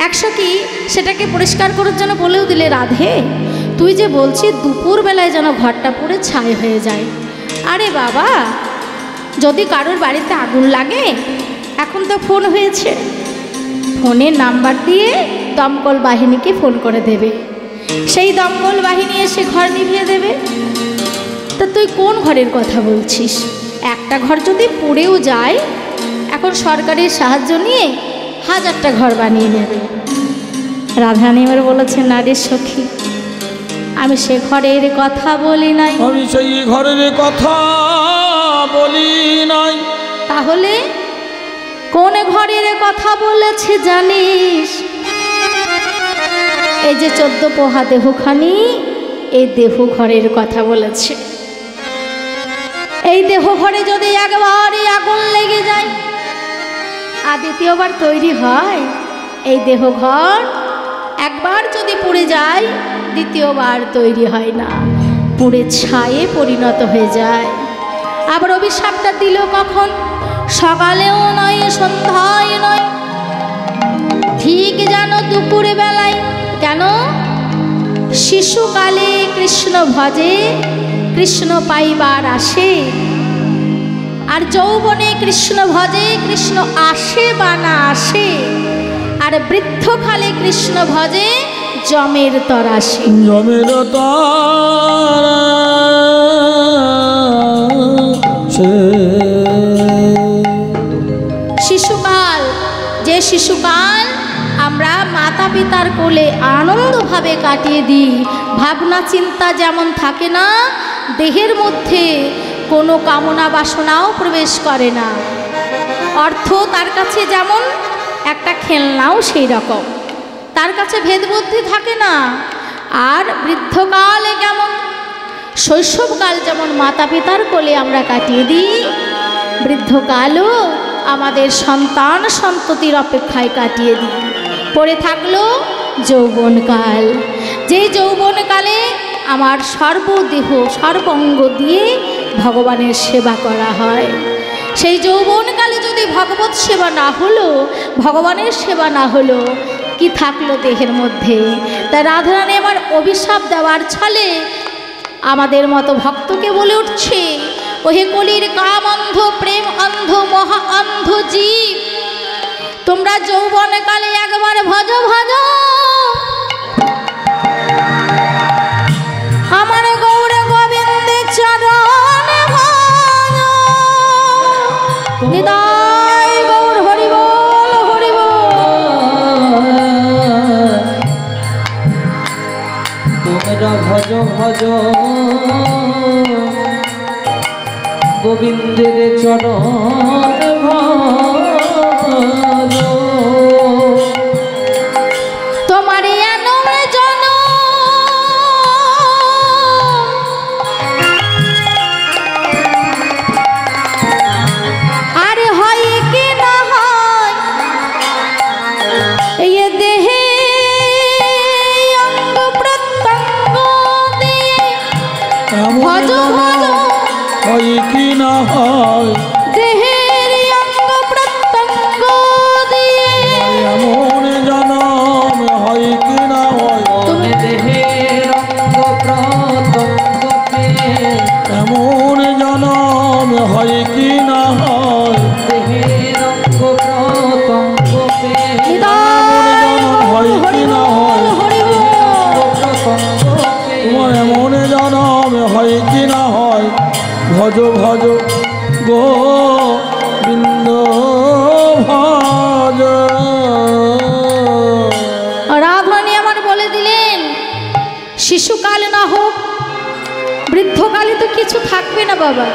একশো কি সেটাকে পরিষ্কার করার জন্য বলেও দিলে রাধে তুই যে বলছিস দুপুর বেলায় যেন ঘরটা পুড়ে ছাই হয়ে যায়। আরে বাবা যদি কারোর বাড়িতে আগুন লাগে, এখন তো ফোন হয়েছে, ফোনের নাম্বার দিয়ে দমকল বাহিনীকে ফোন করে দেবে, সেই দমকল বাহিনী এসে ঘর নিভিয়ে দেবে। তা তুই কোন ঘরের কথা বলছিস? একটা ঘর যদি পুড়েও যায়, এখন সরকারের সাহায্য নিয়ে 1000টা ঘর বানিয়ে নেবে। রাধারানী এবার বলেছেন, না রে সখী, আমি সে ঘরের কথা বলি নাই।
আমি সেই ঘরের কথা বলি নাই।
তাহলে কোন ঘরের কথা বলেছে জানিস? এই যে 14 পোহা দেহখানি, এই দেহ ঘরের কথা বলেছে। এই দেহ ঘরে যদি একবারই আগুন লেগে যায় আর দ্বিতীয়বার তৈরি হয়, এই দেহ ঘর একবার যদি পুড়ে যায় দ্বিতীয়বার তৈরি হয় না, পুড়ে ছায়ে পরিণত হয়ে যায়। আবার অভিশাপটা দিল কখন? সকালেও নয় সন্ধ্যায় নয়, ঠিক যেন দুপুর বেলায়। কেন? শিশুকালে কৃষ্ণ ভজে, কৃষ্ণ পাইবার আসে, আর যৌবনে কৃষ্ণ ভজে, কৃষ্ণ আসে বা না আসে, আর বৃদ্ধকালে কৃষ্ণ ভজে যমের তরাসে।
জমের তরাসে।
শিশুকাল, যে শিশুকাল আমরা মাতা পিতার কোলে আনন্দভাবে কাটিয়ে দিই, ভাবনা চিন্তা যেমন থাকে না, দেহের মধ্যে কোনো কামনা বাসনাও প্রবেশ করে না, অর্থ তার কাছে যেমন, একটা খেলনাও সেই রকম। তার কাছে ভেদবুদ্ধি থাকে না। আর বৃদ্ধকালে কেমন, শৈশবকাল যেমন মাতা পিতার কোলে আমরা কাটিয়ে দিই, বৃদ্ধকালও আমাদের সন্তান সন্ততির অপেক্ষায় কাটিয়ে দিই। পড়ে থাকলো যৌবনকাল, যে যৌবনকালে আমার সর্বদেহ সর্বঙ্গ দিয়ে ভগবানের সেবা করা হয়। সেই যৌবনকালে যদি ভগবত সেবা না হলো, ভগবানের সেবা না হলো, কি থাকলো দেহের মধ্যে? তাই রাধারানী আমার অভিশাপ দেওয়ার ছলে আমাদের মতো ভক্তকে বলে উঠছে, ওহে কলির কাম অন্ধ, প্রেম অন্ধ, মহা অন্ধ জীব, তোমরা যৌবনকালে একবার ভজ ভজ আমার গৌর গোবিন্দের চরণ ভজ। নিতাই গৌর হরি বল, হরি বল।
তোমরা ভজ ভজ গোবিন্দের চরণ ভজ।
তোমার এনম জন আর হয় কি না হয়, এই দেহে অঙ্গ প্রত্যঙ্গ দিয়ে ভজ ভজ
হয় কি না হয়,
দেহের অঙ্গ প্রত্যঙ্গ দিয়ে
এমন জনম হয় কি না হয়,
তুমি দেহের অঙ্গ প্রত্যঙ্গকে,
এমন জনম হয় কি না হয়,
দেহের অঙ্গ প্রত্যঙ্গকে,
হয় কি না হয়,
প্রত্যঙ্গকে
তোমার এমন জনম হয় কি না হয়। ভজ ভজ গোবিন্দ ভজ।
রাধারানী আমার বলে দিলেন, শিশুকাল না হোক, বৃদ্ধকালে তো কিছু থাকবে না বাবা।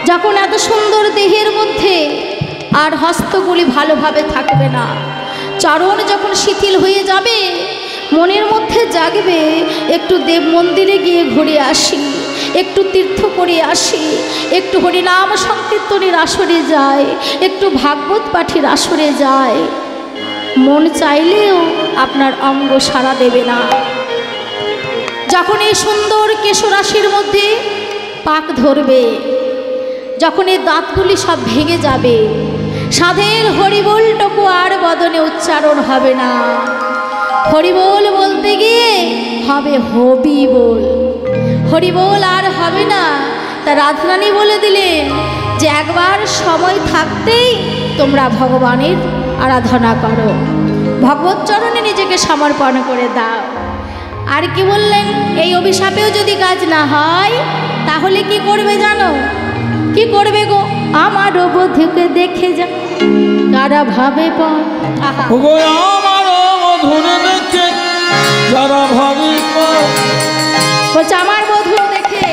যখন এত সুন্দর দেহের মধ্যে আর হস্তগুলি ভালোভাবে থাকবে না, চরণ যখন শিথিল হয়ে যাবে, মনের মধ্যে জাগবে একটু দেব মন্দিরে গিয়ে ঘুরে আসি, একটু তীর্থ করে আসি, একটু হরিনাম সংকীর্তনের আসরে যায়, একটু ভাগবত পাঠের আসরে যায়। মন চাইলেও আপনার অঙ্গ সাড়া দেবে না। যখন এই সুন্দর কেশরাশির মধ্যে পাক ধরবে, যখন এই দাঁতগুলি সব ভেঙে যাবে, সাধের হরিবোলটুকু আর বদনে উচ্চারণ হবে না। হরিবোল বলতে গিয়ে হবে হবি বল, হরিবোল আর হবে না। তা রাধারানী বলে দিলেন যে একবার সময় থাকতেই তোমরা ভগবানের আরাধনা করো, ভগবত চরণে নিজেকে সমর্পণ করে দাও। আর কি বললেন, এই অভিশাপেও যদি কাজ না হয় তাহলে কি করবে জানো? কি করবে গো? আমার বধূকে দেখে যা, তারা ভাবে পর। আহা,
ওগো আমার মধুরে দেখে যারা ভাবে পর,
বলছে আমার বধূ দেখে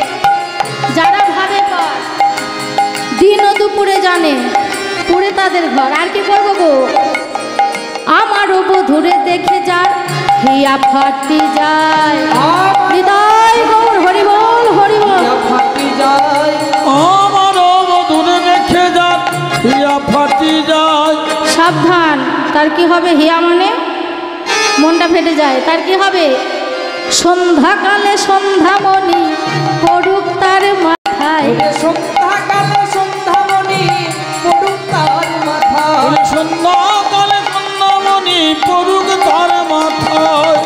যারা ভাবে পর, দিন ও দুপুরে জানে পুরে তাদের ঘর। আর কি করবো গো? আমারও বধূরে দেখে যার হিয়া ফাটি যায়। হৃদয় গৌর হরি বল, হরি বল।
ফাটি যায়,
আমার মধুরে দেখে যার হিয়া ফাটি যায়।
সাবধান, তার কি হবে? হিয়া মানে মনটা ফেটে যায়। তার কি হবে? সন্ধ্যাকালে সন্ধ্যামণি পড়ুক তার মাথায়,
সন্ধ্যাকালে সন্ধ্যামণি পড়ুক তার মাথায়,
সন্ধ্যাকালে সন্ধ্যামণি পড়ুক তার মাথায়।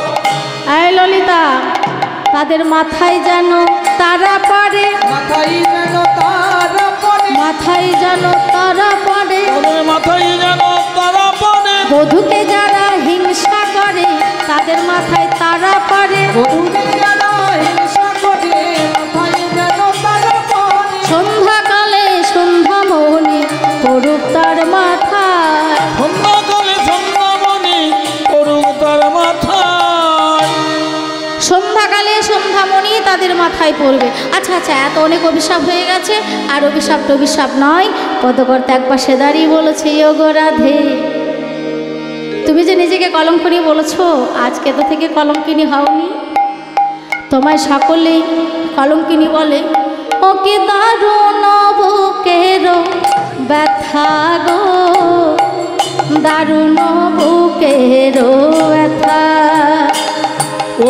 আয় ললিতা, তাদের মাথায় যেন তারা পারে,
মাথায় যেন তারা পড়ে,
মাথায় যেন তারা পারে।
তাদের মাথায় যেন তারা পড়ে,
বধূকে যারা হিংসা করে তাদের মাথায় তারা পারে।
বধূকে যারা হিংসা করে মাথায় যেন তারা পড়ে,
সন্ধ্যাকালে সন্ধ্যামণি পড়ুক তার মাথায়।
সন্ধ্যাকালে সন্ধ্যামণি পড়ুক তার মাথায়।
সন্ধ্যাকালে সন্ধ্যামণি তাদের মাথায় পড়বে। আচ্ছা আচ্ছা, এত অনেক অভিশাপ হয়ে গেছে, আর অভিশাপ টভিশাপ নয়। পদকর্তা এক পাশে দাঁড়িয়ে বলেছে, ওগো রাধে, তুমি যে নিজেকে কলঙ্কিনী বলেছো, আজকে তো থেকে কলঙ্কিনী হওনি। তোমায় সকলেই কলঙ্কিনী বলে। ও কি দারুণ বুকের ব্যথা গো, দারুণ বুকের ব্যথা।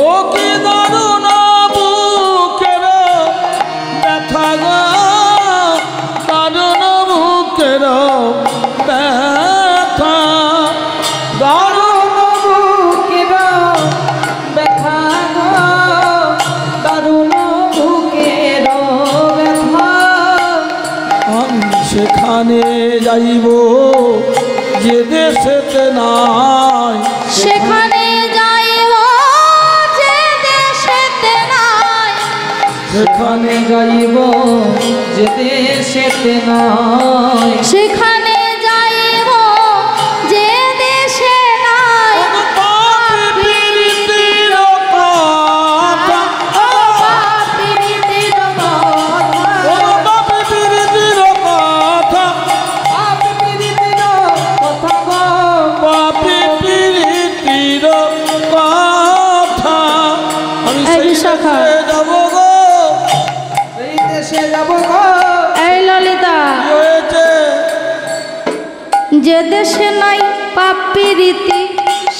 ও কি দারুণ বুকের ব্যথা গো, দারুণ বুকের ব্যথা, দারুণ
বুকের ব্যথা গো, দারুণ বুকের ব্যথা।
আমি সেখানে যাইব যে দেশেতে নাই,
সেখানে যাইব যে দেশেতে নাই,
সেখানে যাইব যে দেশেতে নাই,
সেখানে যাইব যে দেশে নাই।
পাপী প্রীতির কথা,
পাপীর কথা,
ও পাপী প্রীতির কথা,
পাপী প্রীতির কথা গো,
পাপী প্রীতির কথা। আমি
এই
সেই
বিশাখা।
দেশে যাব গো।
এই দেশে যাব গো।
এই ললিতা,
কি হয়েছে?
যে দেশে নাই পাপী রীতি,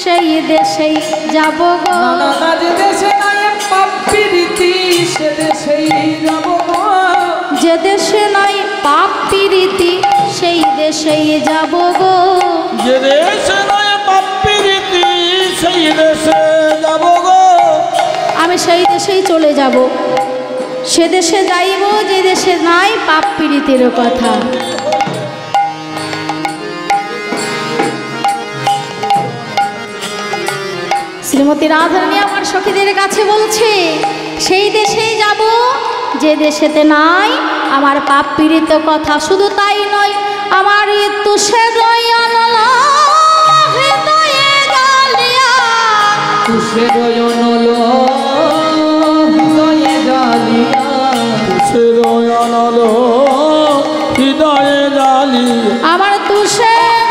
সেই দেশেই যাব গো।
না না না, যে দেশে নাই পাপী রীতি, সে দেশেই যাব গো।
যে দেশে নাই পাপী রীতি, সেই দেশেই যাব গো।
যে দেশে নাই পাপী রীতি, সেই দেশে যাব গো।
আমি সেই দেশেই চলে যাব, সে দেশে যাইব যে দেশে নাই পাপ পীড়িতের কথা। শ্রীমতী রাধারানী আমার সখীদের কাছে বলছে, সেই দেশেই যাব যে দেশেতে নাই আমার পাপ পীড়িত কথা। শুধু তাই নয়, আমার তুষের হৃদয়ে জ্বালিয়া,
তুষের অনল হৃদয়ে জ্বালিয়া,
তুষের অনল হৃদয়ে জ্বালি,
আমার তুষের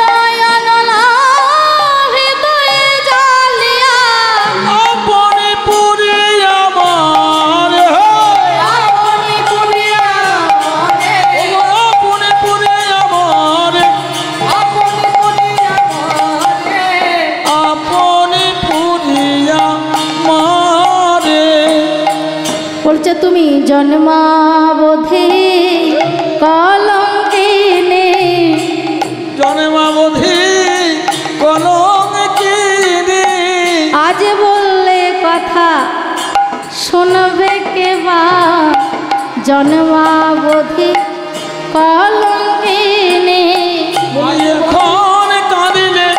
হৃদয়ে জ্বালিয়া,
আপনি পুরি আমার,
আপনি পুরিয়া মনে,
আপনি পুরি আমার,
আপনি পুরিয়া মনে,
আপনি পুরিয়া মারে।
বলছে তুমি জন্মাবধি কলঙ্কিনী,
জন্মাবধি কলঙ্কিনী,
আজ বললে কথা শুনবে কে বা, জন্মাবধি কলঙ্কিনী।
বলি এখন কাঁদিলে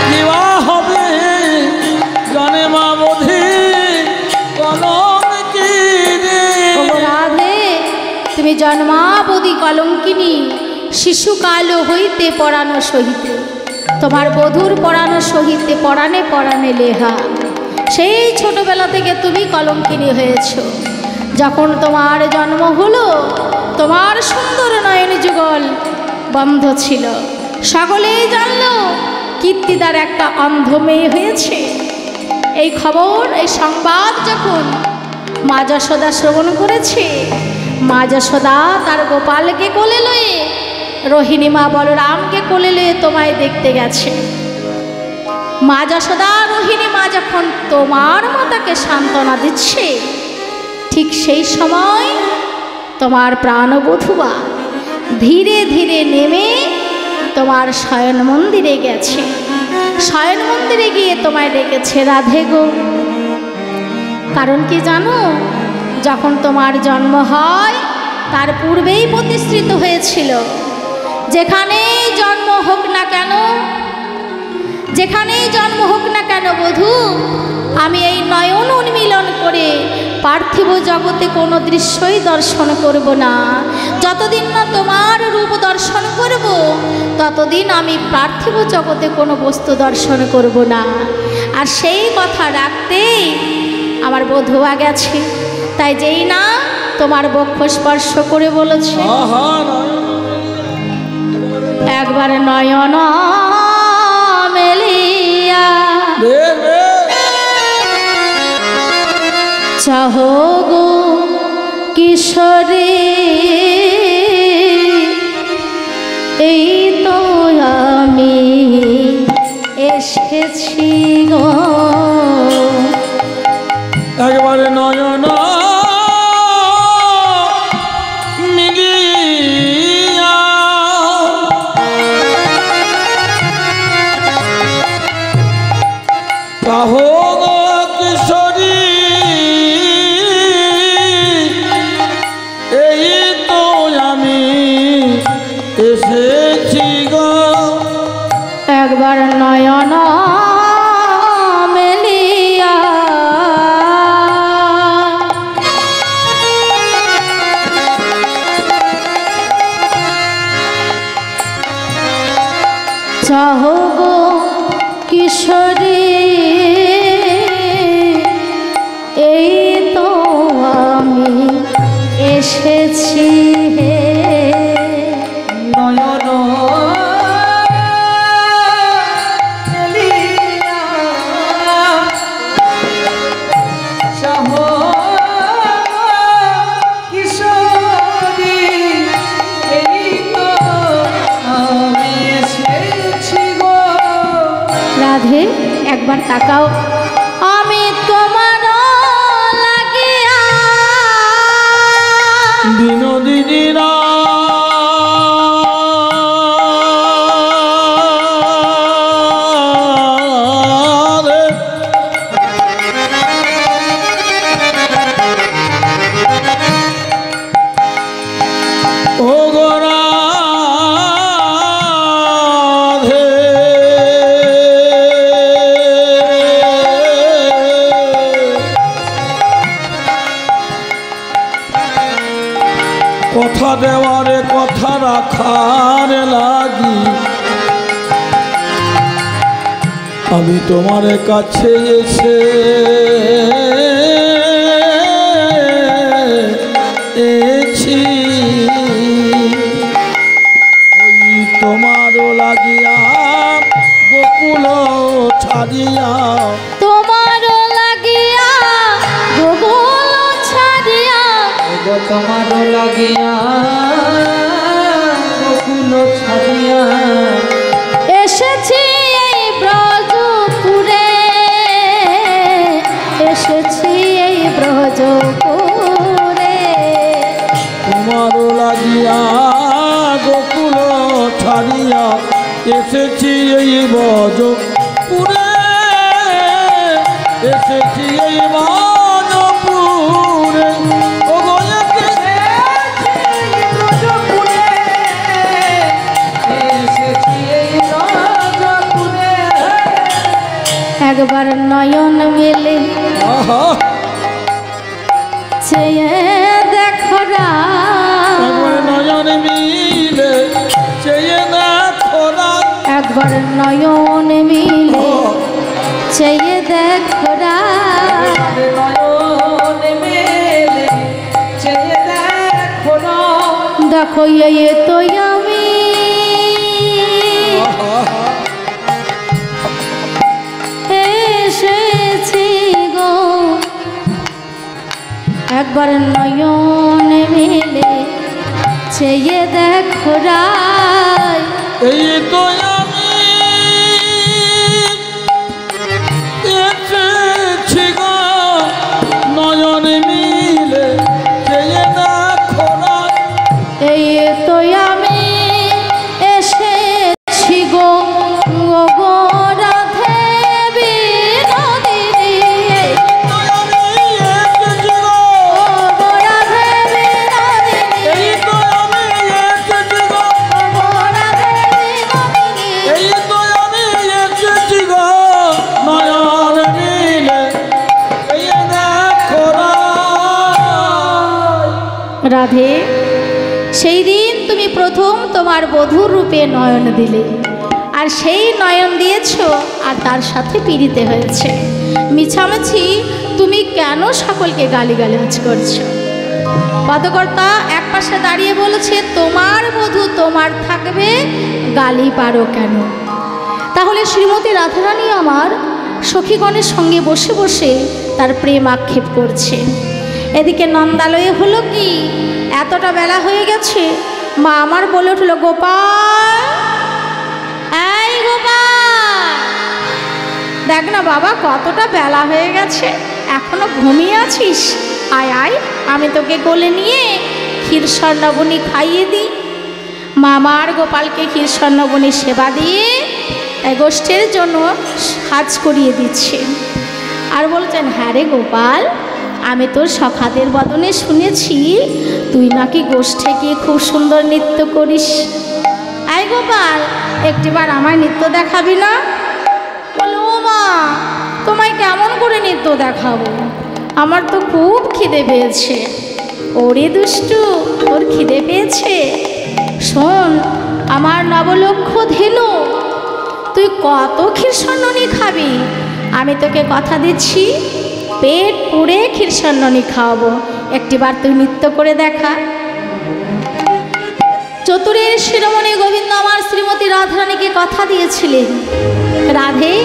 কিবা হবে, জন্মাবধি কলঙ্কিনী।
ওগো রাধে, তুমি জন্মাবধি কলঙ্কিনী, শিশুকাল হইতে পরানো সহিতে, তোমার বধূর পরানো সহিতে পরাণে পরাণে লেহা। সেই ছোটবেলা থেকে তুমি কলঙ্কিনী হয়েছ। যখন তোমার জন্ম হলো, তোমার সুন্দর নয়ন যুগল বন্ধ ছিল। সকলেই জানল কীর্তিদার একটা অন্ধ মেয়ে হয়েছে। এই খবর, এই সংবাদ যখন মা যশোদা শ্রবণ করেছে, মা যশোদা তার গোপালকে কোলে লয়ে, রোহিণী মা বলরামকে কোলে লয়ে তোমায় দেখতে গেছে। মা যশোদা রোহিণী মা যখন তোমার মাতাকে সান্ত্বনা দিচ্ছে, ঠিক সেই সময় তোমার প্রাণবধূবা ধীরে ধীরে নেমে তোমার শয়ন মন্দিরে গেছে। শয়ন মন্দিরে গিয়ে তোমায় ডেকেছে, রাধে গো। কারণ কি জানো, যখন তোমার জন্ম হয় তার পূর্বেই প্রতিশ্রিত হয়েছিল, যেখানেই জন্ম হোক না কেন, যেখানেই জন্ম হোক না কেন বধূ, আমি এই নয়ন উন্মিলন করে পার্থিব জগতে কোনো দৃশ্যই দর্শন করব না। যতদিন না তোমার রূপ দর্শন করব, ততদিন আমি পার্থিব জগতে কোনো বস্তু দর্শন করব না। আর সেই কথা রাখতেই আমার বধূয়া গেছে। তাই যেই না তোমার বক্ষ স্পর্শ করে বলেছে
আহা
একবার নয়ন মেলিয়া চাহো গো কিশোরী এই তো আমি এসেছি গো
একবারে নয়ন মিলিয়া কাহো গো কিশোরী এই তো আমি এসেছি গো
একবার নয়ন মেলিয়া চাহো গো কিশোরী এই তো আমি এসেছি হে
নয়ন মেলিয়া চাহ কিশোরী এই তো আমি এসেছি গো
রাধে একবার তাকাও আমি তোমার লাগিয়া
বিনোদিনীরা ও গোরা কথা দেওয়ারে কথা রাখার লাগি আমি তোমার কাছে এসে এছি ওই তোমারও লাগিয়া বকুল ছাড়িয়া
তোমার লাগিয়া গোকুল ছাড়িয়া
গো তোমার লাগিয়া বকুল ছাড়িয়া
এসেছি এই ব্রজপুরে এসেছি এই ব্রজপুরে
তোমারও লাগিয়া গোকুল ছাড়িয়া এসেছি এই ব্রজপুরে এসেছি এই ব্রজপুরে ও গো
একবার নয়ন মেলে
আহা
চেয়ে দেখো
একবার নয়ন মিলে চেয়ে দেখো না
একবার নয়ন মিলে চেয়ে দেখো
নয়ন মেলে চেয়ে দেখো না
দেখো এ তো আমি এসেছি গো একবার নয়ন মেলে চেয়ে দেখো
এই তো আমি এসেছি গো নয়ন মিলে চেয়ে দেখো না
এই তো আমি এসেছি গো ও গো রাধে বিনোদিনী
আমি এসেছি গো
ও গো রাধে বিনোদিনী
এই তো আমি এসেছি গো
ও গো রাধে বিনোদিনী
এই তো আমি এসেছি গো নয়ন মিলে চেয়ে দেখো না
রাধে সেই দিন তুমি প্রথম তোমার বধূর রূপে নয়ন দিলে আর সেই নয়ন দিয়েছো আর তার সাথে পীড়িতে হয়েছে মিছামিছি তুমি কেন সকলকে গালিগালাজ করছো? পদকর্তা এক পাশে দাঁড়িয়ে বলেছে, তোমার বধূ তোমার থাকবে, গালি পারো কেন? তাহলে শ্রীমতী রাধারানী আমার সখীগণের সঙ্গে বসে বসে তার প্রেম আক্ষেপ করছে। এদিকে নন্দালয়ে হলো কি, এতটা বেলা হয়ে গেছে, মা আমার বলে উঠল, গোপাল, এই গোপাল, দেখ না বাবা কতটা বেলা হয়ে গেছে, এখনো ঘুমিয়ে আছিস? আয় আয়, আমি তোকে কোলে নিয়ে ক্ষীর স্বর্ণবনী খাইয়ে দিই। মামার গোপালকে ক্ষীর স্বর্ণবনী সেবা দিয়ে গোষ্ঠের জন্য কাজ করিয়ে দিচ্ছে। আর বলছেন, হ্যাঁ রে গোপাল, আমি তোর সখাদের বদনে শুনেছি তুই নাকি গোষ্ঠে গিয়ে খুব সুন্দর নৃত্য করিস। আয় গোপাল, একটিবার আমার নৃত্য দেখাবি না? বলো, ও মা, তোমায় কেমন করে নৃত্য দেখাবো? আমার তো খুব খিদে পেয়েছে। ওরে দুষ্টু, তোর খিদে পেয়েছে? শোন, আমার নবলক্ষ ধেনু, তুই কত ক্ষীরসন্ননী খাবি? আমি তোকে কথা দিচ্ছি, পেট পুড়ে ক্ষীরসন্ননী খাওয়াবো। একটিবার তুই নৃত্য করে দেখা। চতুরের শিরোমণি গোবিন্দ আমার শ্রীমতী রাধারানীকে কথা দিয়েছিলেন, রাধে,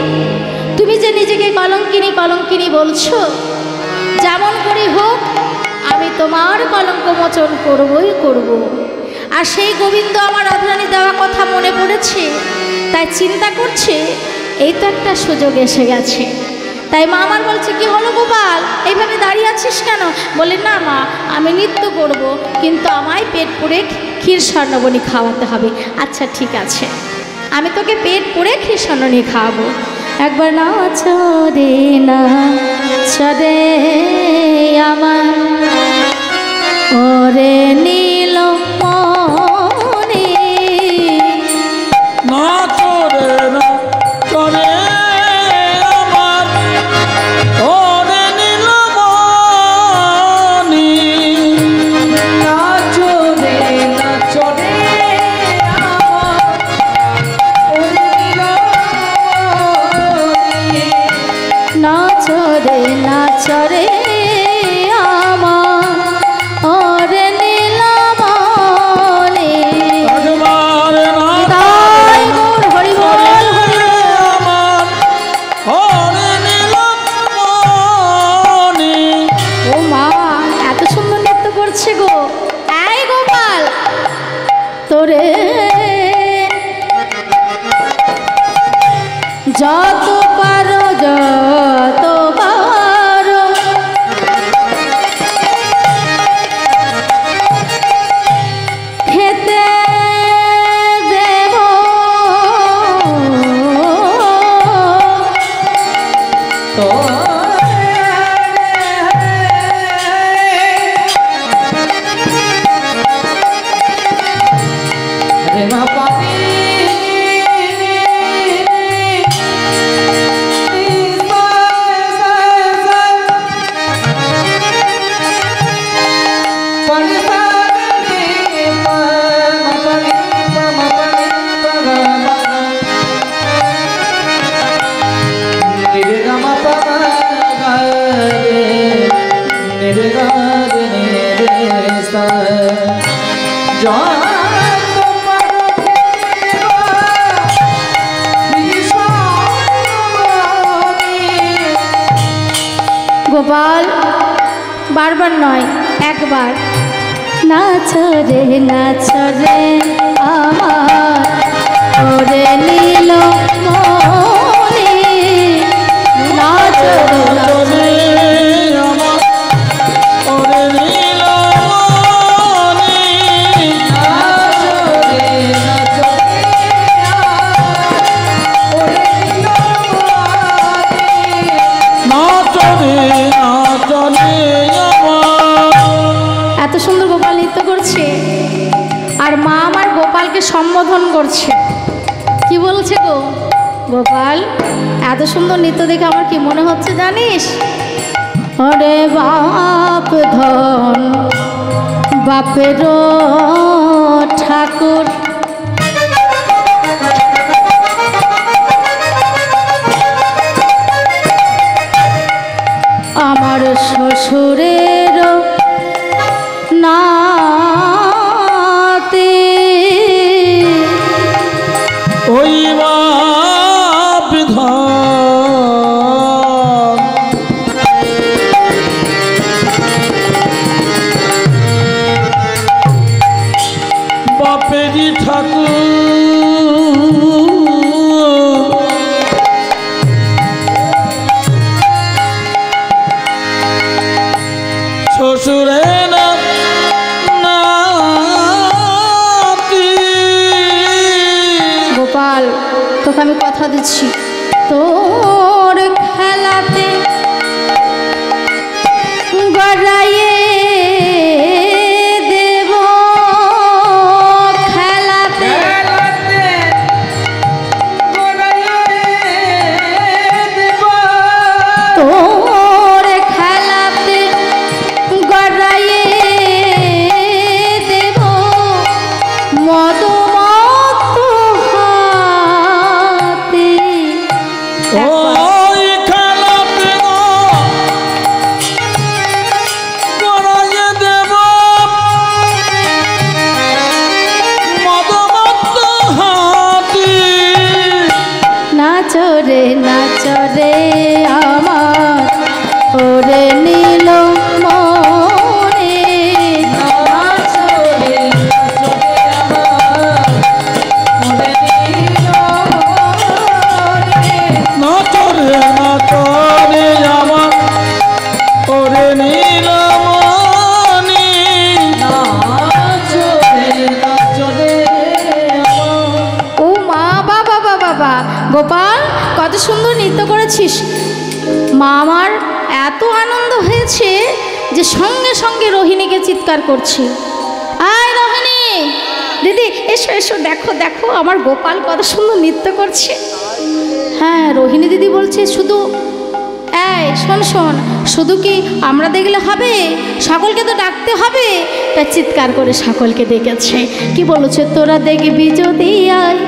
তুমি যে নিজেকে কলঙ্কিনী কলঙ্কিনী বলছো, যেমন করে হোক আমি তোমার কলঙ্ক মোচন করবই করব। আর সেই গোবিন্দ আমার রাধারানী দেওয়া কথা মনে পড়েছে, তাই চিন্তা করছে এই তো একটা সুযোগ এসে গেছে। তাই মা আমার বলছে, কি হলো গোপাল, এইভাবে দাঁড়িয়ে আছিস কেন? বলে, না মা, আমি নৃত্য করব, কিন্তু আমায় পেট পুড়ে ক্ষীর স্বর্ণবনী খাওয়াতে হবে। আচ্ছা ঠিক আছে, আমি তোকে পেট পুড়ে ক্ষীর স্বর্ণবনী খাওয়াবো। একবার নাচ রে নাচ রে আমার ওরে নীলমণি,
নাচ রে নাচ রে আমার ওরে নীলমণি,
নাচো রে নাচো রে
নাচ রে নাচ রে আমার ওরে নীলমণি।
একবার নাচ
তাই গৌর হরি বল, হরি বল।
আমার ওরে নীলমণি।
ও মা, এত সুন্দর নৃত্য করছে গো। এই গোপাল, তোরে যত পারো যত পারো খেতে দেব,
তো রে মা পানি
গোপাল, বারবার নয়, একবার। নাচ রে নাচ রে আমার ওরে নীলমণি, নাচ রে নাচ রে।
আমার ওরে নীলমণি,
নাচো রে নাচো রে ওরে নীলমণি।
নাচ রে নাচ রে আমার।
এত সুন্দর গোপাল নৃত্য করছে, আর মা আমার গোপালকে সম্বোধন করছে। কি বলছে গো? গোপাল, এত সুন্দর নৃত্য দেখে আমার কি মনে হচ্ছে জানিস? ওরে বাপ ধন বাপের ঠাকুর, আমার
বাপেরই ঠাকুর শ্বশুরে নাতি।
গোপাল তোকে আমি কথা দিচ্ছি, তোর খেলাতে গড়াইয়ে দেব, খেলাতে তোর খেলাতে গড়াইয়ে দেব মদমত্ত হাতে।
ওই খেলাতে গো গড়াইয়ে দেব মদমত্ত হাতি।
নাচরে নাচরে আমার ওরে নীল মনে, নাচরে
নাচরে নাচরে আমার ওরে নীলমণি।
ও মা, বাবা বাবা বাবা, গোপাল কত সুন্দর নৃত্য করেছিস। মা আমার এত আনন্দ হয়েছে যে সঙ্গে সঙ্গে রোহিণীকে চিৎকার করছে, আয় রোহিণী দিদি এসো এসো, দেখো দেখো আমার গোপাল কত সুন্দর নৃত্য করছে। হ্যাঁ রোহিণী দিদি বলছে শুধু এই শোন শোন, শুধু কি আমরা দেখলে হবে, সকলকে তো ডাকতে হবে। তাই চিৎকার করে সকলকে ডেকেছে। কি বলেছে, তোরা দেখবি যদি আয়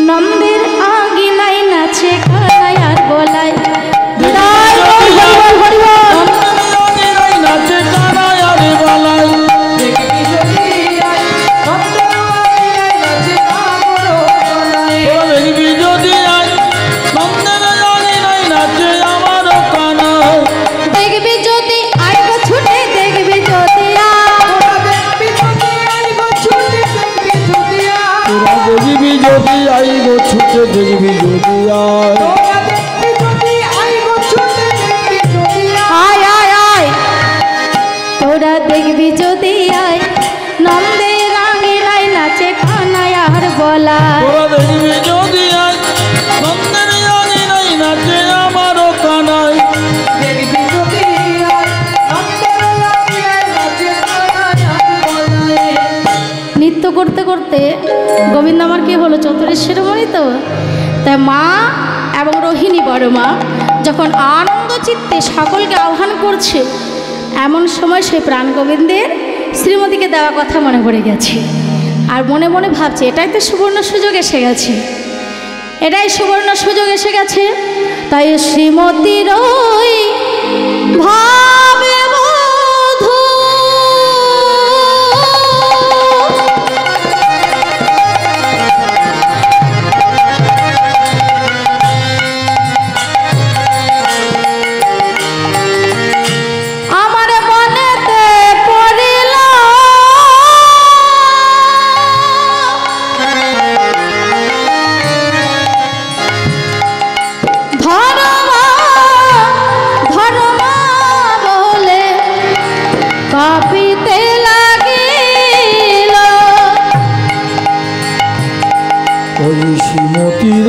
নন্দের আঙিনায় নাচে কানাই আর বলায়, জয় বল, হরি বল, হরি বল।
নাচে কানাই আর বলায়, দেখবি যদি আয় নন্দের আঙিনায় নাচে আমার কানাই।
দেখবি যদি আয় গো ছুটে, দেখবি যদি
তোরা দেখবি যদি আই গো ছুটে, দেখবি যদি আয়।
আয় আয় আয়, তোরা দেখবি যদি আয় নন্দের আঙিনায় নাচে কানাই আর বলায়।
তোরা দেখবি যদি আয় নন্দের আঙিনায় নাচে আমার কানাই।
নৃত্য করতে করতে গোবিন্দ আমার কি হলো, চতুরের শিরোমণি তো, তাই মা এবং রোহিণী বড় মা যখন আনন্দ চিত্তে সকলকে আহ্বান করছে, এমন সময় সেই প্রাণ গোবিন্দের শ্রীমতীকে দেওয়া কথা মনে পড়ে গেছে। আর মনে মনে ভাবছে এটাই তো সুবর্ণ সুযোগ এসে গেছে, এটাই সুবর্ণ সুযোগ এসে গেছে। তাই শ্রীমতীর ওই ভাবে বধূ আমার মনেতে পড়িল, ধর্মা ধর্মা বলে কাঁপিতে লাগিল।
ওই শ্রীমতীর